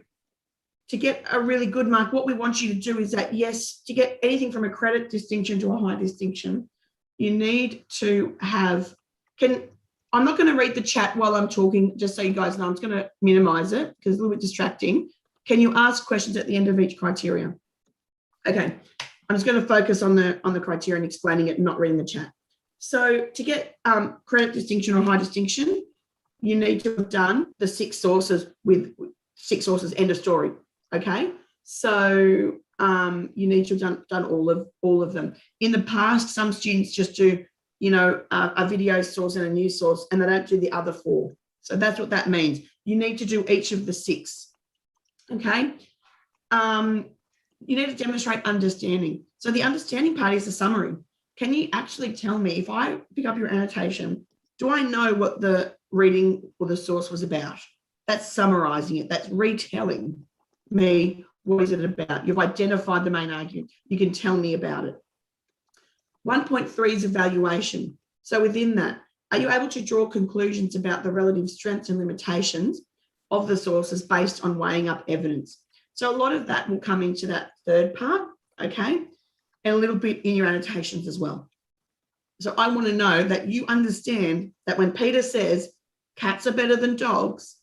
to get a really good mark, what we want you to do is that, yes, to get anything from a credit distinction to a high distinction, you need to have, I'm not going to read the chat while I'm talking, just so you guys know. I'm just going to minimize it because it's a little bit distracting. Can you ask questions at the end of each criteria? Okay, I'm just going to focus on the criteria and explaining it, not reading the chat. So to get credit distinction or high distinction, you need to have done the 6 sources with 6 sources, end of story. Okay, so you need to have done all of them. In the past, some students just do, you know, a video source and a news source, and they don't do the other 4. So that's what that means. You need to do each of the 6. Okay. You need to demonstrate understanding. So the understanding part is the summary. Can you actually tell me, if I pick up your annotation, do I know what the reading or the source was about? That's summarizing it. That's retelling me, what is it about? You've identified the main argument. You can tell me about it. 1.3 is evaluation. So within that, are you able to draw conclusions about the relative strengths and limitations of the sources based on weighing up evidence? So a lot of that will come into that 3rd part, okay? And a little bit in your annotations as well. So I want to know that you understand that when Peter says cats are better than dogs,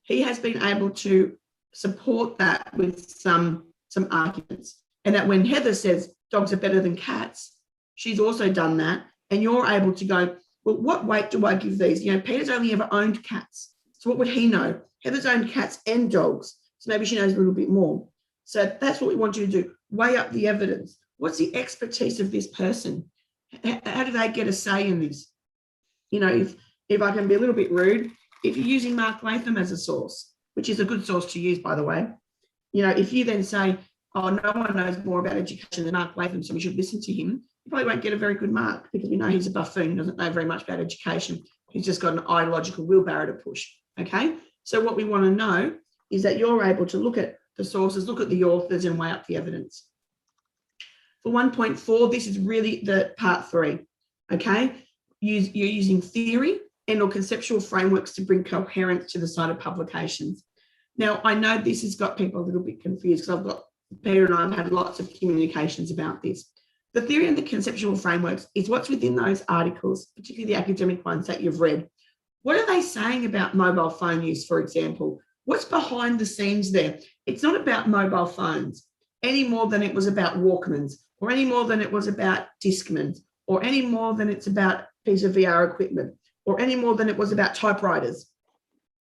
he has been able to support that with some arguments. And that when Heather says dogs are better than cats, she's also done that. And you're able to go, well, what weight do I give these? You know, Peter's only ever owned cats. So what would he know? Heather's owned cats and dogs. So maybe she knows a little bit more. So that's what we want you to do. Weigh up the evidence. What's the expertise of this person? How do they get a say in this? You know, if I can be a little bit rude, if you're using Mark Latham as a source, which is a good source to use, by the way, you know, if you then say, oh, no one knows more about education than Mark Latham, so we should listen to him, you probably won't get a very good mark because we know he's a buffoon, doesn't know very much about education. He's just got an ideological wheelbarrow to push, okay? So what we want to know is that you're able to look at the sources, look at the authors and weigh up the evidence. For 1.4, this is really the part 3, okay? You're using theory and or conceptual frameworks to bring coherence to the cited publications. Now, I know this has got people a little bit confused because I've got Peter and I have had lots of communications about this. The theory and the conceptual frameworks is what's within those articles, particularly the academic ones that you've read. What are they saying about mobile phone use, for example? What's behind the scenes there? It's not about mobile phones any more than it was about Walkmans, or any more than it was about Discmans, or any more than it's about a piece of VR equipment, or any more than it was about typewriters.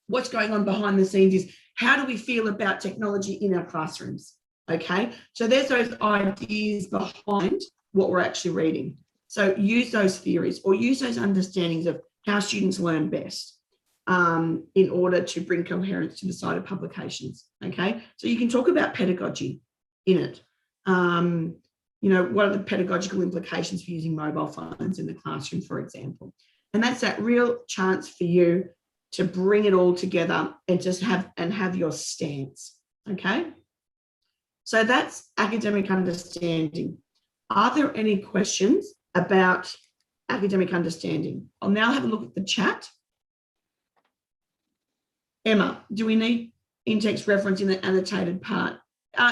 What's going on behind the scenes is how do we feel about technology in our classrooms? Okay, so there's those ideas behind what we're actually reading. So use those theories or use those understandings of how students learn best in order to bring coherence to the side of publications. Okay, so you can talk about pedagogy in it. You know, what are the pedagogical implications for using mobile phones in the classroom, for example? And that's that real chance for you to bring it all together and just have your stance. Okay, so that's academic understanding. Are there any questions about academic understanding? I'll now have a look at the chat. Emma, do we need in-text reference in the annotated part?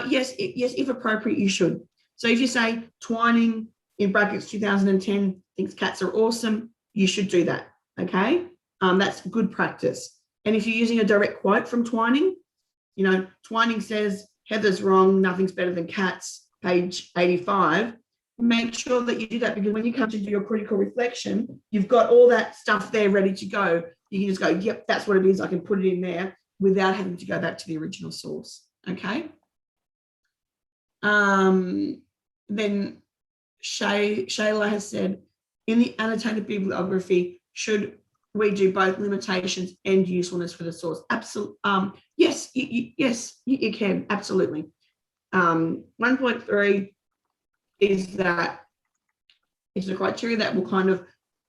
Yes, if appropriate, you should. So if you say Twining in brackets 2010 thinks cats are awesome, you should do that. Okay, that's good practice. And if you're using a direct quote from Twining, you know, Twining says Heather's wrong, nothing's better than cats, page 85. Make sure that you do that, because when you come to do your critical reflection, you've got all that stuff there ready to go. You can just go, yep, that's what it is. I can put it in there without having to go back to the original source. Okay. Then Shayla has said, in the annotated bibliography, should we do both limitations and usefulness for the source? Absolutely. Yes, yes, you can. Absolutely. 1.3 is that it's the criteria that will kind of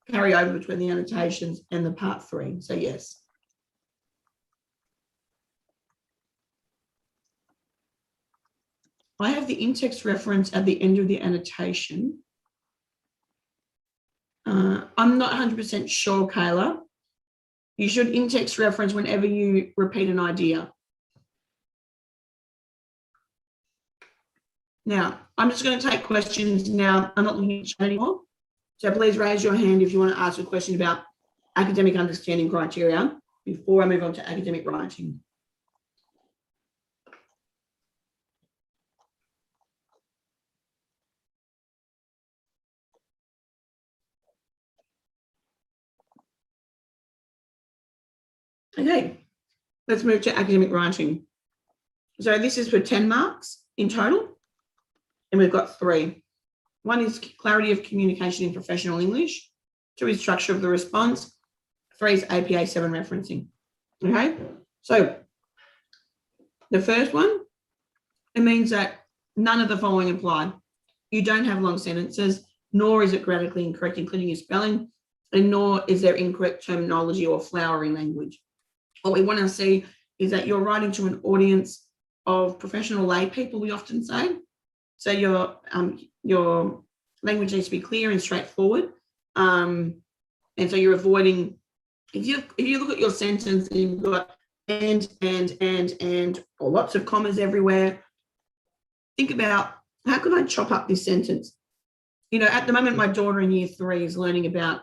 carry over between the annotations and the part 3. So yes. I have the in-text reference at the end of the annotation. I'm not 100% sure, Kayla. You should in-text reference whenever you repeat an idea. Now, I'm just going to take questions now. I'm not looking at chat anymore. So please raise your hand if you want to ask a question about academic understanding criteria before I move on to academic writing. Okay, let's move to academic writing. So this is for 10 marks in total, and we've got 3. 1 is clarity of communication in professional English. 2 is structure of the response. 3 is APA 7 referencing. Okay, so the first one, it means that none of the following apply. You don't have long sentences, nor is it grammatically incorrect, including your spelling, and nor is there incorrect terminology or flowering language. What we want to see is that you're writing to an audience of professional lay people, we often say. So your language needs to be clear and straightforward. And so you're avoiding, if you look at your sentence and you've got and, or lots of commas everywhere, think about how can I chop up this sentence? You know, at the moment, my daughter in year 3 is learning about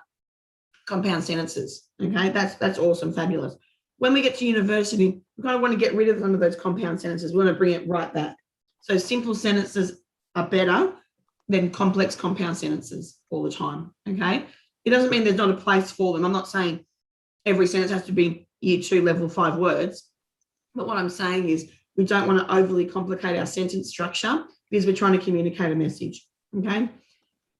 compound sentences. Okay, that's awesome, fabulous. When we get to university, we kind of want to get rid of some of those compound sentences. We want to bring it right back. So simple sentences are better than complex compound sentences all the time, okay? It doesn't mean there's not a place for them. I'm not saying every sentence has to be year 2, level 5 words. But what I'm saying is we don't want to overly complicate our sentence structure because we're trying to communicate a message, okay?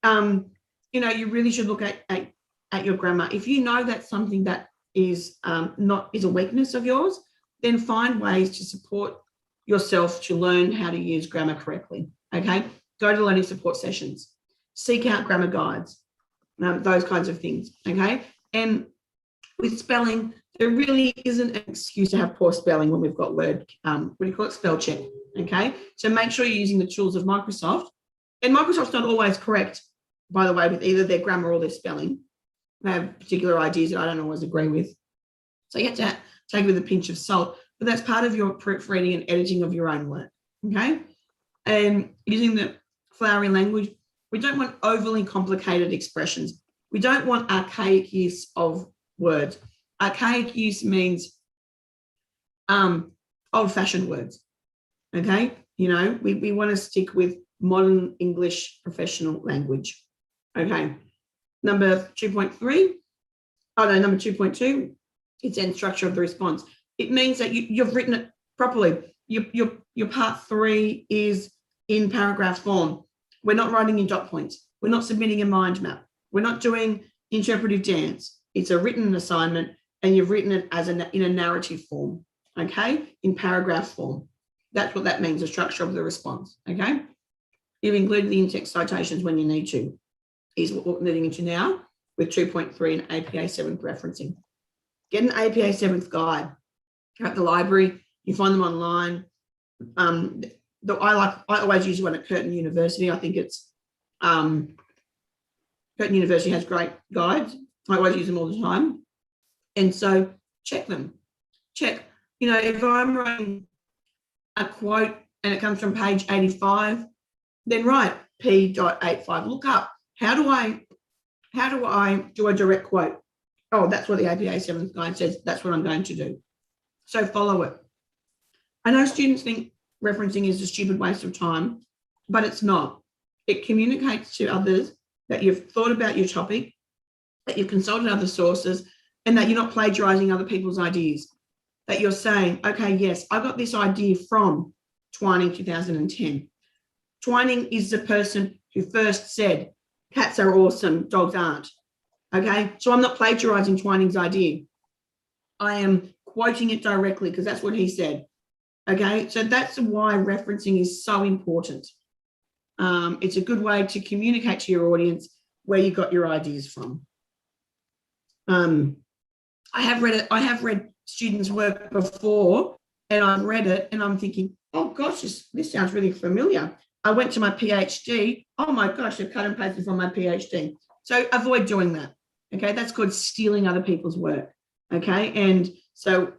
You know, you really should look at your grammar. If you know that's something that is a weakness of yours, then find ways to support yourself to learn how to use grammar correctly. Okay, go to learning support sessions, seek out grammar guides, those kinds of things. Okay, and with spelling, there really isn't an excuse to have poor spelling when we've got Word. What do you call it? Spell check. Okay, so make sure you're using the tools of Microsoft, and Microsoft's not always correct, by the way, with either their grammar or their spelling. They have particular ideas that I don't always agree with. So you have to take it with a pinch of salt, but that's part of your proofreading and editing of your own work, okay? and using the flowery language. We don't want overly complicated expressions. We don't want archaic use of words. Archaic use means old-fashioned words, okay? You know, we want to stick with modern English professional language, okay? Number 2.3, number 2.2, it's in structure of the response. It means that you've written it properly. Your part 3 is in paragraph form. We're not writing in dot points. We're not submitting a mind map. We're not doing interpretive dance. It's a written assignment and you've written it as in a narrative form, okay? In paragraph form. That's what that means, the structure of the response, okay? You've included the in-text citations when you need to, is what we're moving into now with 2.3 and APA 7th referencing. Get an APA 7th guide. You're at the library, you find them online. I always use one at Curtin University. I think it's Curtin University has great guides. I always use them all the time. And so check them. Check, you know, if I'm writing a quote and it comes from page 85, then write P.85. Look up, how do I do a direct quote? Oh, that's what the APA 7th guide says. That's what I'm going to do. So follow it. I know students think referencing is a stupid waste of time, but it's not. It communicates to others that you've thought about your topic, that you've consulted other sources, and that you're not plagiarizing other people's ideas. That you're saying, okay, yes, I got this idea from Twining 2010. Twining is the person who first said, cats are awesome, dogs aren't. Okay, so I'm not plagiarizing Twining's idea. I am quoting it directly because that's what he said. Okay, so that's why referencing is so important. It's a good way to communicate to your audience where you got your ideas from. I have read students' work before, and I've read it and I'm thinking, oh gosh, this sounds really familiar. I went to my PhD. Oh my gosh, they've cut and pasted from my PhD. So avoid doing that. Okay, that's called stealing other people's work. Okay, and so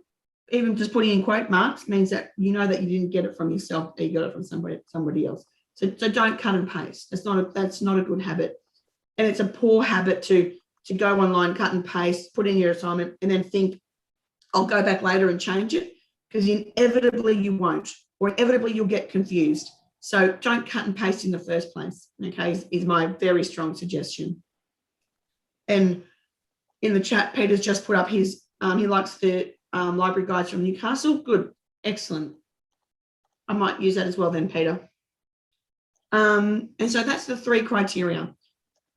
even just putting in quote marks means that you know that you didn't get it from yourself, you got it from somebody else. So don't cut and paste. That's not a good habit, and it's a poor habit to go online, cut and paste, put in your assignment, and then think, I'll go back later and change it, because inevitably you won't, or inevitably you'll get confused. So don't cut and paste in the first place. Okay, is my very strong suggestion. And in the chat, Peter's just put up his. He likes the library guides from Newcastle. Good, excellent. I might use that as well then, Peter. And so that's the 3 criteria.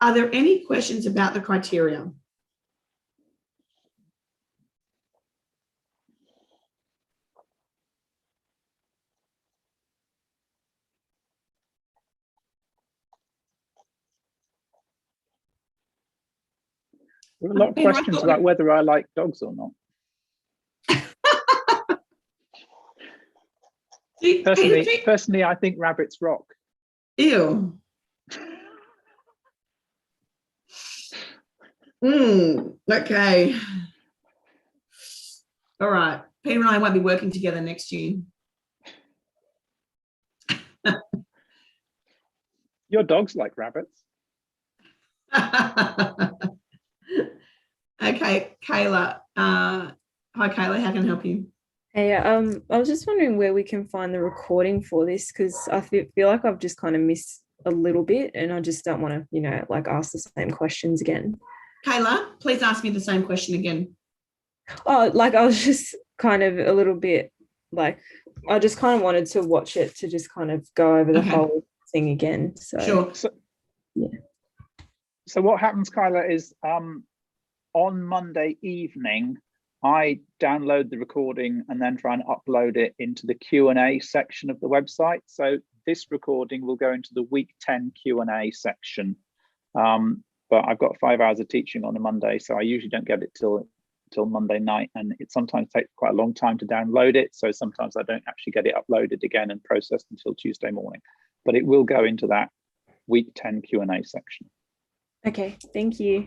Are there any questions about the criteria? There are a lot of questions about whether I like dogs or not. Personally, I think rabbits rock. Ew. Okay. All right. Peter and I won't be working together next year. Your dogs like rabbits. Okay, Kayla. Hi, Kayla. How can I help you? Hey, I was just wondering where we can find the recording for this, because I feel like I've just kind of missed a little bit, and I just don't want to, you know, like ask the same questions again. Kayla, please ask me the same question again. Oh, like I was just kind of a little bit like, I just kind of wanted to watch it to just kind of go over the whole thing again. So sure. Yeah. So what happens, Kyla, is on Monday evening, I download the recording and then try and upload it into the Q&A section of the website. So this recording will go into the week 10 Q&A section. But I've got 5 hours of teaching on a Monday, so I usually don't get it till Monday night, and it sometimes takes quite a long time to download it. So sometimes I don't actually get it uploaded again and processed until Tuesday morning. But it will go into that week 10 Q&A section. Okay, thank you.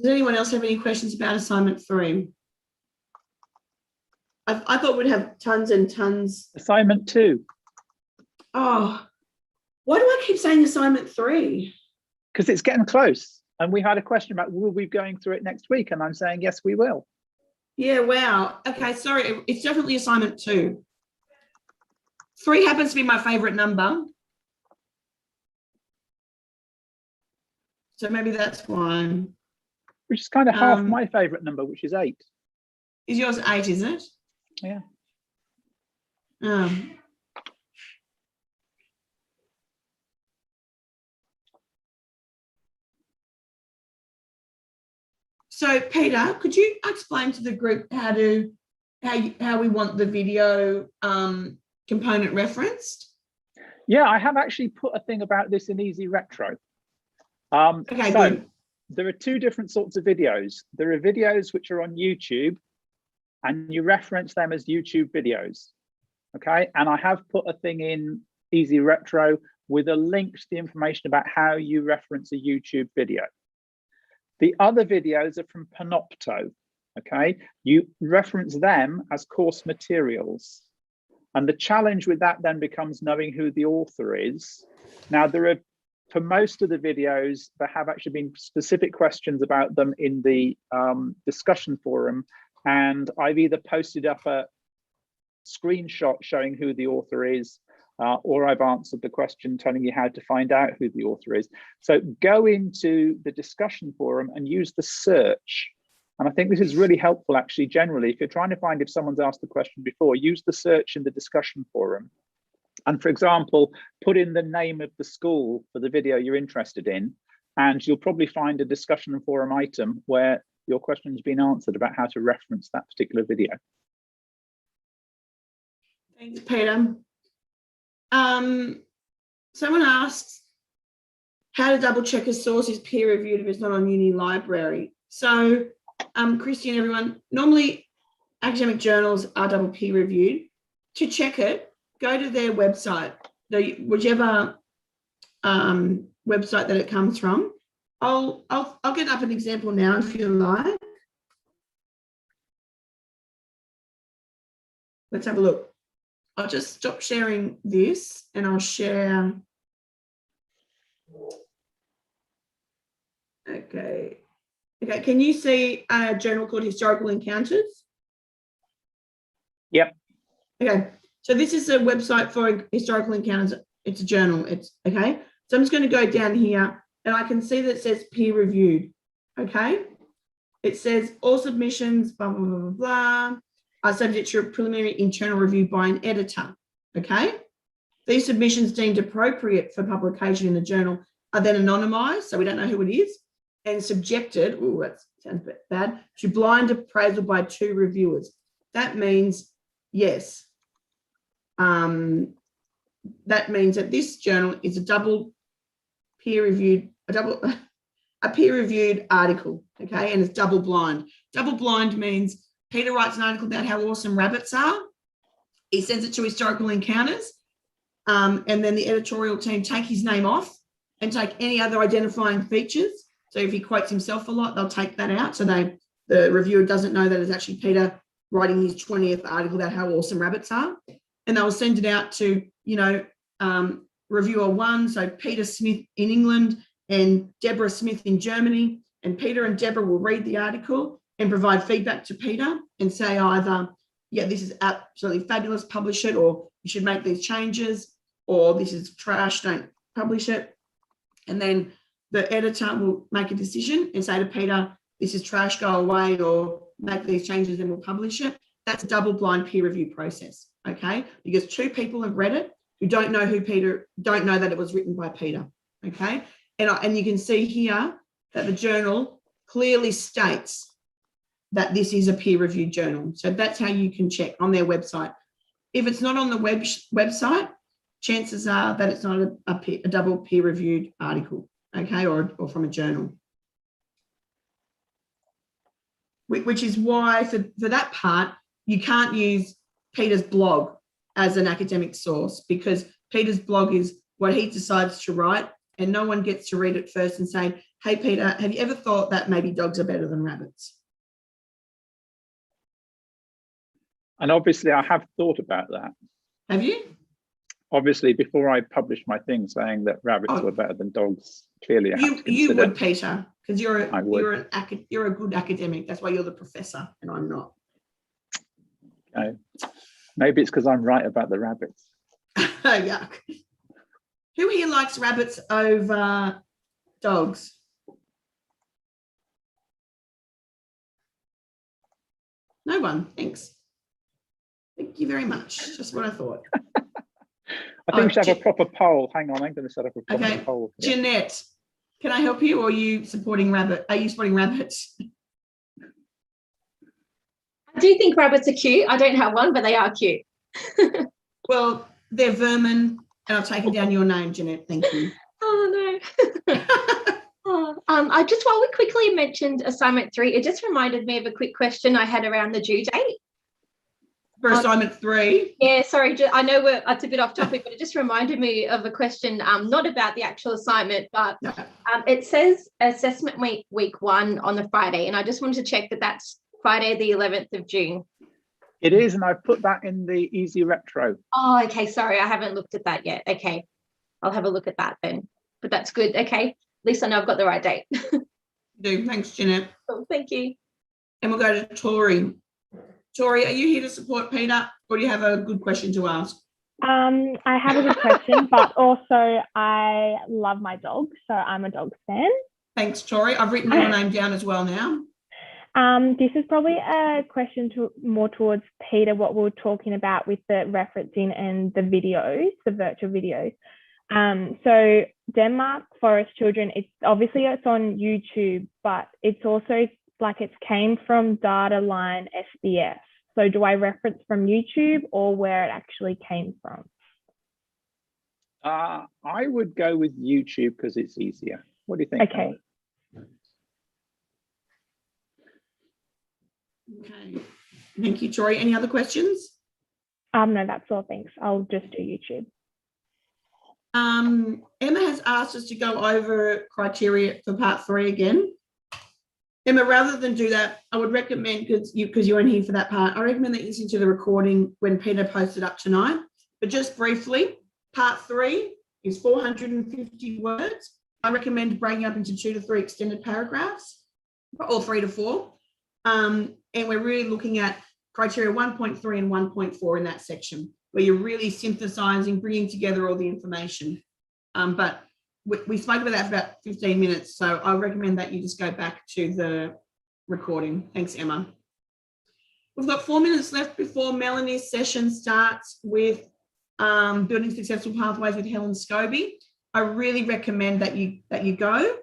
Does anyone else have any questions about assignment 3? I thought we'd have tons and tons. Assignment 2, Oh, why do I keep saying assignment 3? because it's getting close. And we had a question about, will we be going through it next week? And I'm saying, yes, we will. Yeah, wow. Okay, sorry. It's definitely assignment 2. 3 happens to be my favorite number. So maybe that's why. Which is kind of half Um, my favorite number, which is 8. Is yours 8, is it? Yeah. So Peter, could you explain to the group how we want the video component referenced? Yeah, I have actually put a thing about this in Easy Retro. Okay, so good. there are 2 different sorts of videos. There are videos which are on YouTube, and you reference them as YouTube videos. Okay, and I have put a thing in Easy Retro with a link to the information about how you reference a YouTube video. The other videos are from Panopto. Okay, you reference them as course materials. And the challenge with that then becomes knowing who the author is. Now, there are, for most of the videos, there have actually been specific questions about them in the discussion forum. And I've either posted up a screenshot showing who the author is, or I've answered the question telling you how to find out who the author is. So go into the discussion forum and use the search. And I think this is really helpful, actually, generally. If you're trying to find if someone's asked the question before, use the search in the discussion forum. And for example, put in the name of the school for the video you're interested in, and you'll probably find a discussion forum item where your question has been answered about how to reference that particular video. Thanks, Peter. Someone asks how to double check a source is peer reviewed if it's not on uni library. So, Christy and everyone, normally academic journals are double peer reviewed. To check it, go to their website, whichever website that it comes from. I'll get up an example now if you like. Let's have a look. I'll just stop sharing this and I'll share. Okay. Okay, can you see a journal called Historical Encounters? Yep. Okay, so this is a website for Historical Encounters. It's a journal. It's okay. So I'm just going to go down here and I can see that it says peer reviewed. Okay. It says all submissions, blah, blah, blah, blah, blah, are subject to a preliminary internal review by an editor. Okay. These submissions deemed appropriate for publication in the journal are then anonymized, so we don't know who it is, and subjected, oh, that sounds a bit bad, to blind appraisal by 2 reviewers. That means, yes, that means that this journal is a double peer-reviewed, a peer-reviewed article, okay, and it's double blind. Double blind means Peter writes an article about how awesome rabbits are. He sends it to Historical Encounters, and then the editorial team take his name off and take any other identifying features. So if he quotes himself a lot, they'll take that out. So the reviewer doesn't know that it's actually Peter writing his 20th article about how awesome rabbits are. And they'll send it out to, reviewer 1, so Peter Smith in England and Deborah Smith in Germany. And Peter and Deborah will read the article and provide feedback to Peter and say either, yeah, this is absolutely fabulous, publish it, or you should make these changes, or this is trash, don't publish it. And then the editor will make a decision and say to Peter, this is trash, go away, or make these changes and we'll publish it. That's a double blind peer review process, okay? Because 2 people have read it who don't know don't know that it was written by Peter, okay? And you can see here that the journal clearly states that this is a peer-reviewed journal. So that's how you can check on their website. If it's not on the website, chances are that it's not a double peer-reviewed article, okay, or from a journal. Which is why for that part, you can't use Peter's blog as an academic source, because Peter's blog is what he decides to write, and no one gets to read it first and say, hey, Peter, have you ever thought that maybe dogs are better than rabbits? And obviously I have thought about that. Have you? Obviously, before I published my thing saying that rabbits were better than dogs, clearly I have to You consider. would, Peter, because I would. you're a good academic. That's why you're the professor and I'm not. Okay. Maybe it's because I'm right about the rabbits. Yuck. Who here likes rabbits over dogs? No one. Thanks. Thank you very much. Just what I thought. I think we should have a proper poll. Hang on, I'm going to set up a proper Okay, poll. Here. Jeanette, can I help you, or are you supporting rabbit? Are you supporting rabbits? I do think rabbits are cute. I don't have one, but they are cute. Well, they're vermin, and I've taken down your name, Jeanette. Thank you. Oh no. I just, while we quickly mentioned assignment 3, it just reminded me of a quick question I had around the due date. For assignment 3. Yeah, sorry, I know it's a bit off topic, but it just reminded me of a question, not about the actual assignment, but it says assessment week 1 on the Friday, and I just wanted to check that that's Friday the 11th of June. It is, and I've put that in the easy retro. Oh, okay, sorry, I haven't looked at that yet. Okay, I'll have a look at that then, but that's good. Okay, at least I know I've got the right date. Do. Thanks, Jeanette. Cool, thank you. And we'll go to Tori. Tori, are you here to support Peter, or do you have a good question to ask? I have a good question, but also I love my dog, so I'm a dog fan. Thanks, Tori. I've written your name down as well now. This is probably a question more towards Peter, what we were talking about with the referencing and the videos, the virtual videos. So Denmark Forest Children, it's on YouTube, but it's also like it came from data line SBS. So do I reference from YouTube or where it actually came from? I would go with YouTube because it's easier. What do you think? Okay. Okay. Thank you, Tori. Any other questions? No, that's all. Thanks. I'll just do YouTube. Emma has asked us to go over criteria for part 3 again. Emma, rather than do that, I would recommend, because you weren't here for that part, I recommend that you listen to the recording when Peter posted up tonight. But just briefly, part 3 is 450 words. I recommend breaking up into 2 to 3 extended paragraphs, or 3 to 4. And we're really looking at criteria 1.3 and 1.4 in that section, where you're really synthesizing, bringing together all the information. But we spoke about that for about 15 minutes, so I recommend that you just go back to the recording. Thanks, Emma. We've got 4 minutes left before Melanie's session starts with Building Successful Pathways with Helen Scobie. I really recommend that you go.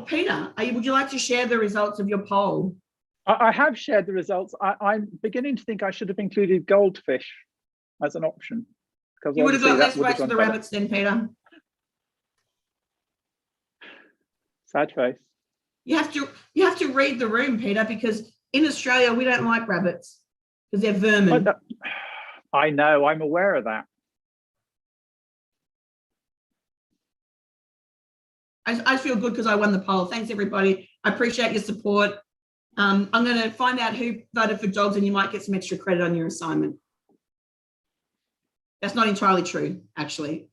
Peter, would you like to share the results of your poll? I have shared the results. I'm beginning to think I should have included goldfish as an option. You would have got less votes for the rabbits then, Peter. Sad face. You have to read the room, Peter, because in Australia we don't like rabbits because they're vermin. I know, I'm aware of that. I feel good because I won the poll. Thanks, everybody. I appreciate your support. I'm going to find out who voted for dogs, and you might get some extra credit on your assignment. That's not entirely true, actually.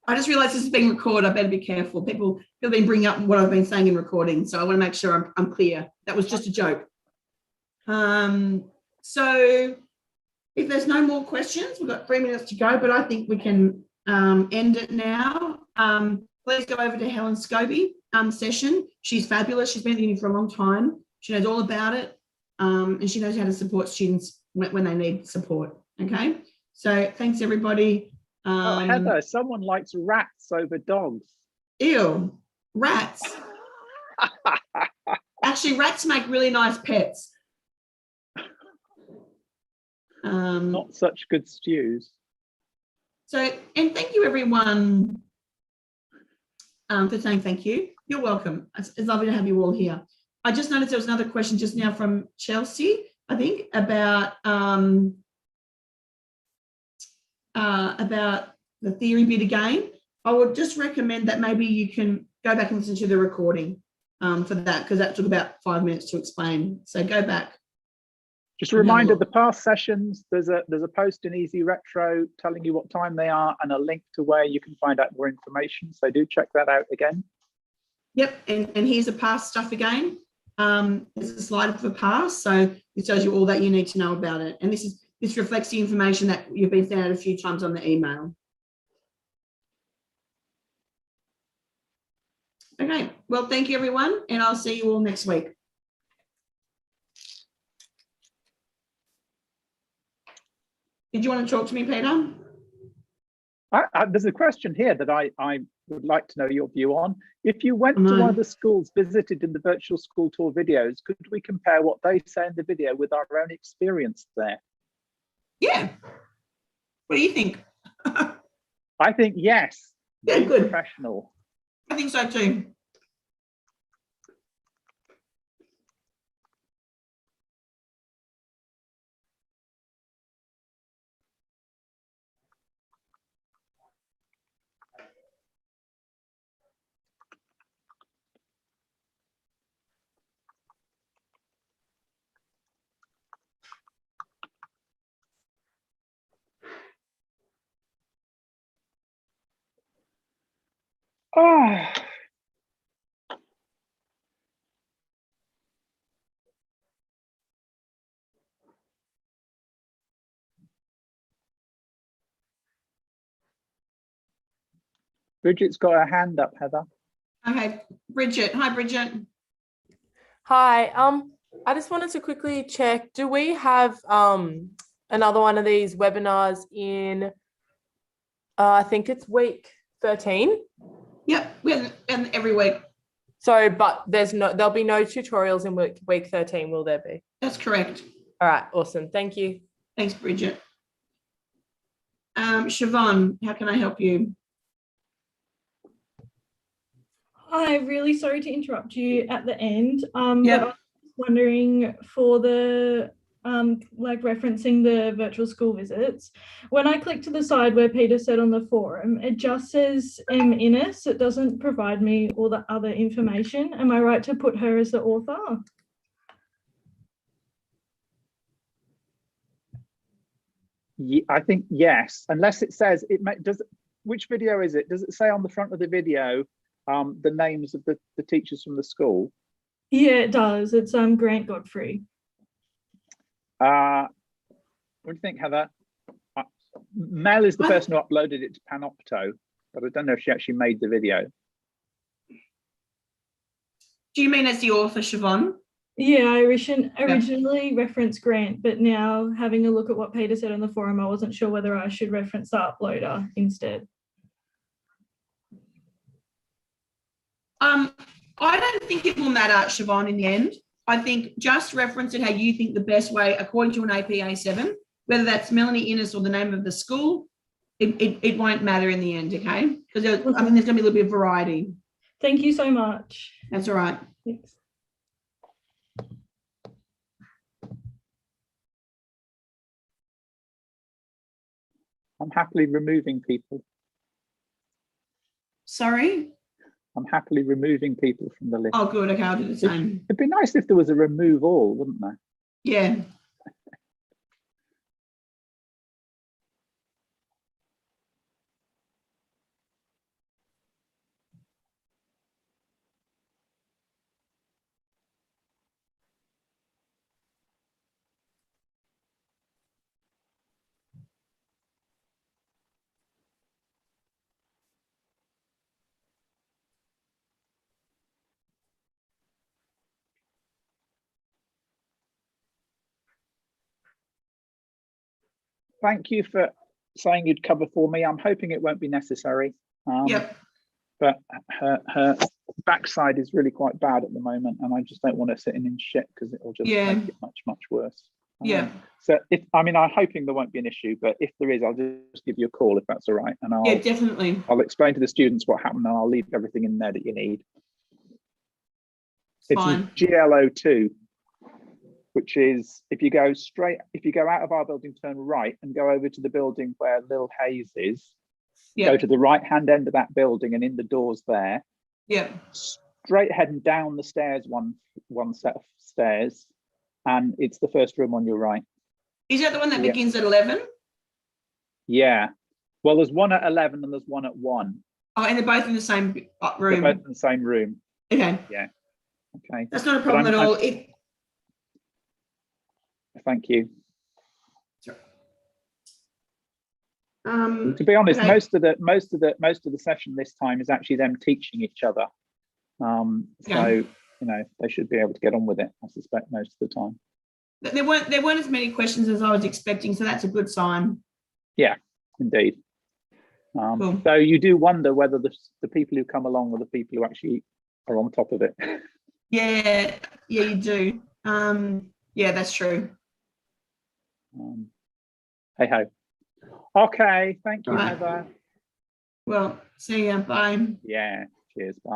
I just realized this is being recorded. I better be careful. People have been bringing up what I've been saying in recording, so I want to make sure I'm clear. That was just a joke. So if there's no more questions, we've got 3 minutes to go, but I think we can end it now. Please go over to Helen Scobie session. She's fabulous. She's been at uni for a long time. She knows all about it, and she knows how to support students when they need support. Okay, so thanks, everybody. Heather, someone likes rats over dogs. Ew, rats. Actually, rats make really nice pets. Not such good stews. So, and thank you, everyone, for saying thank you. You're welcome. It's lovely to have you all here. I just noticed there was another question just now from Chelsea, I think, about the theory bit again. I would just recommend that maybe you can go back and listen to the recording for that, because that took about 5 minutes to explain. So go back. Just a reminder, the past sessions, there's a post in Easy Retro telling you what time they are and a link to where you can find out more information. So do check that out again. Yep, and here's the past stuff again. There's a slide of the past, so it tells you all that you need to know about it. And this reflects the information that you've been sent out a few times on the email. Okay, well, thank you everyone, and I'll see you all next week. Did you want to talk to me, Peter? There's a question here that I would like to know your view on. If you went to one of the schools visited in the virtual school tour videos, could we compare what they say in the video with our own experience there? Yeah. What do you think? I think yes. Yeah, good. Professional. I think so too. Oh. Bridget's got her hand up, Heather. Okay, Bridget. Hi, Bridget. Hi. I just wanted to quickly check, do we have another one of these webinars in I think it's week 13? Yep, we have them every week. So, but there'll be no tutorials in week 13, will there be? That's correct. All right, awesome. Thank you. Thanks, Bridget. Siobhan, how can I help you? Hi, really sorry to interrupt you at the end. Yeah. But I was wondering for the like referencing the virtual school visits, when I click to the side where Peter said on the forum, it just says M. Innes. It doesn't provide me all the other information. Am I right to put her as the author? Yeah, I think yes, unless it says which video is it? Does it say on the front of the video the names of the teachers from the school? Yeah, it does. It's Grant Godfrey. What do you think, Heather? Mel is the person who uploaded it to Panopto, but I don't know if she actually made the video. Do you mean as the author, Siobhan? Yeah, I originally referenced Grant, but now having a look at what Peter said on the forum, I wasn't sure whether I should reference the uploader instead. I don't think it will matter, Siobhan, in the end. I think just reference it how you think the best way, according to an APA 7, whether that's Melanie Innes or the name of the school, it won't matter in the end, okay? Because I mean, there's going to be a little bit of variety. Thank you so much. That's all right. Thanks. I'm happily removing people. Sorry? I'm happily removing people from the list. Oh, good. Okay, I'll do the same. It'd be nice if there was a remove all, wouldn't there? Yeah. Thank you for saying you'd cover for me. I'm hoping it won't be necessary. Yep. But her backside is really quite bad at the moment, and I just don't want her sitting in shit because it'll just make it much, much worse. Yeah. So I'm hoping there won't be an issue, but if there is, I'll just give you a call if that's all right. And Yeah, definitely. I'll explain to the students what happened, and I'll leave everything in there that you need. It's Fine. GLO2, which is if you go out of our building, turn right and go over to the building where Lil Hayes is, go to the right hand end of that building and in the doors there. Yeah. Straight ahead and down the stairs, one set of stairs. and it's the first room on your right. Is that the one that Yeah. begins at 11? Yeah. Well, there's one at 11 and there's one at 1. Oh, and they're both in the same They're room. both in the same room. Okay, Yeah. Okay. that's not a But problem at I'm- all. If Thank you. um, To be honest, okay. most of the session this time is actually them teaching each other. So Okay. they should be able to get on with it, I suspect, most of the time. There weren't as many questions as I was expecting, so that's a good sign. Yeah, indeed. Cool. So you do wonder whether the people who come along are the people who actually are on top of it. Yeah, you do. Yeah, that's true. Hey ho. Okay, thank you, Right. Heather. Well, see ya. Bye. Yeah, cheers. Bye.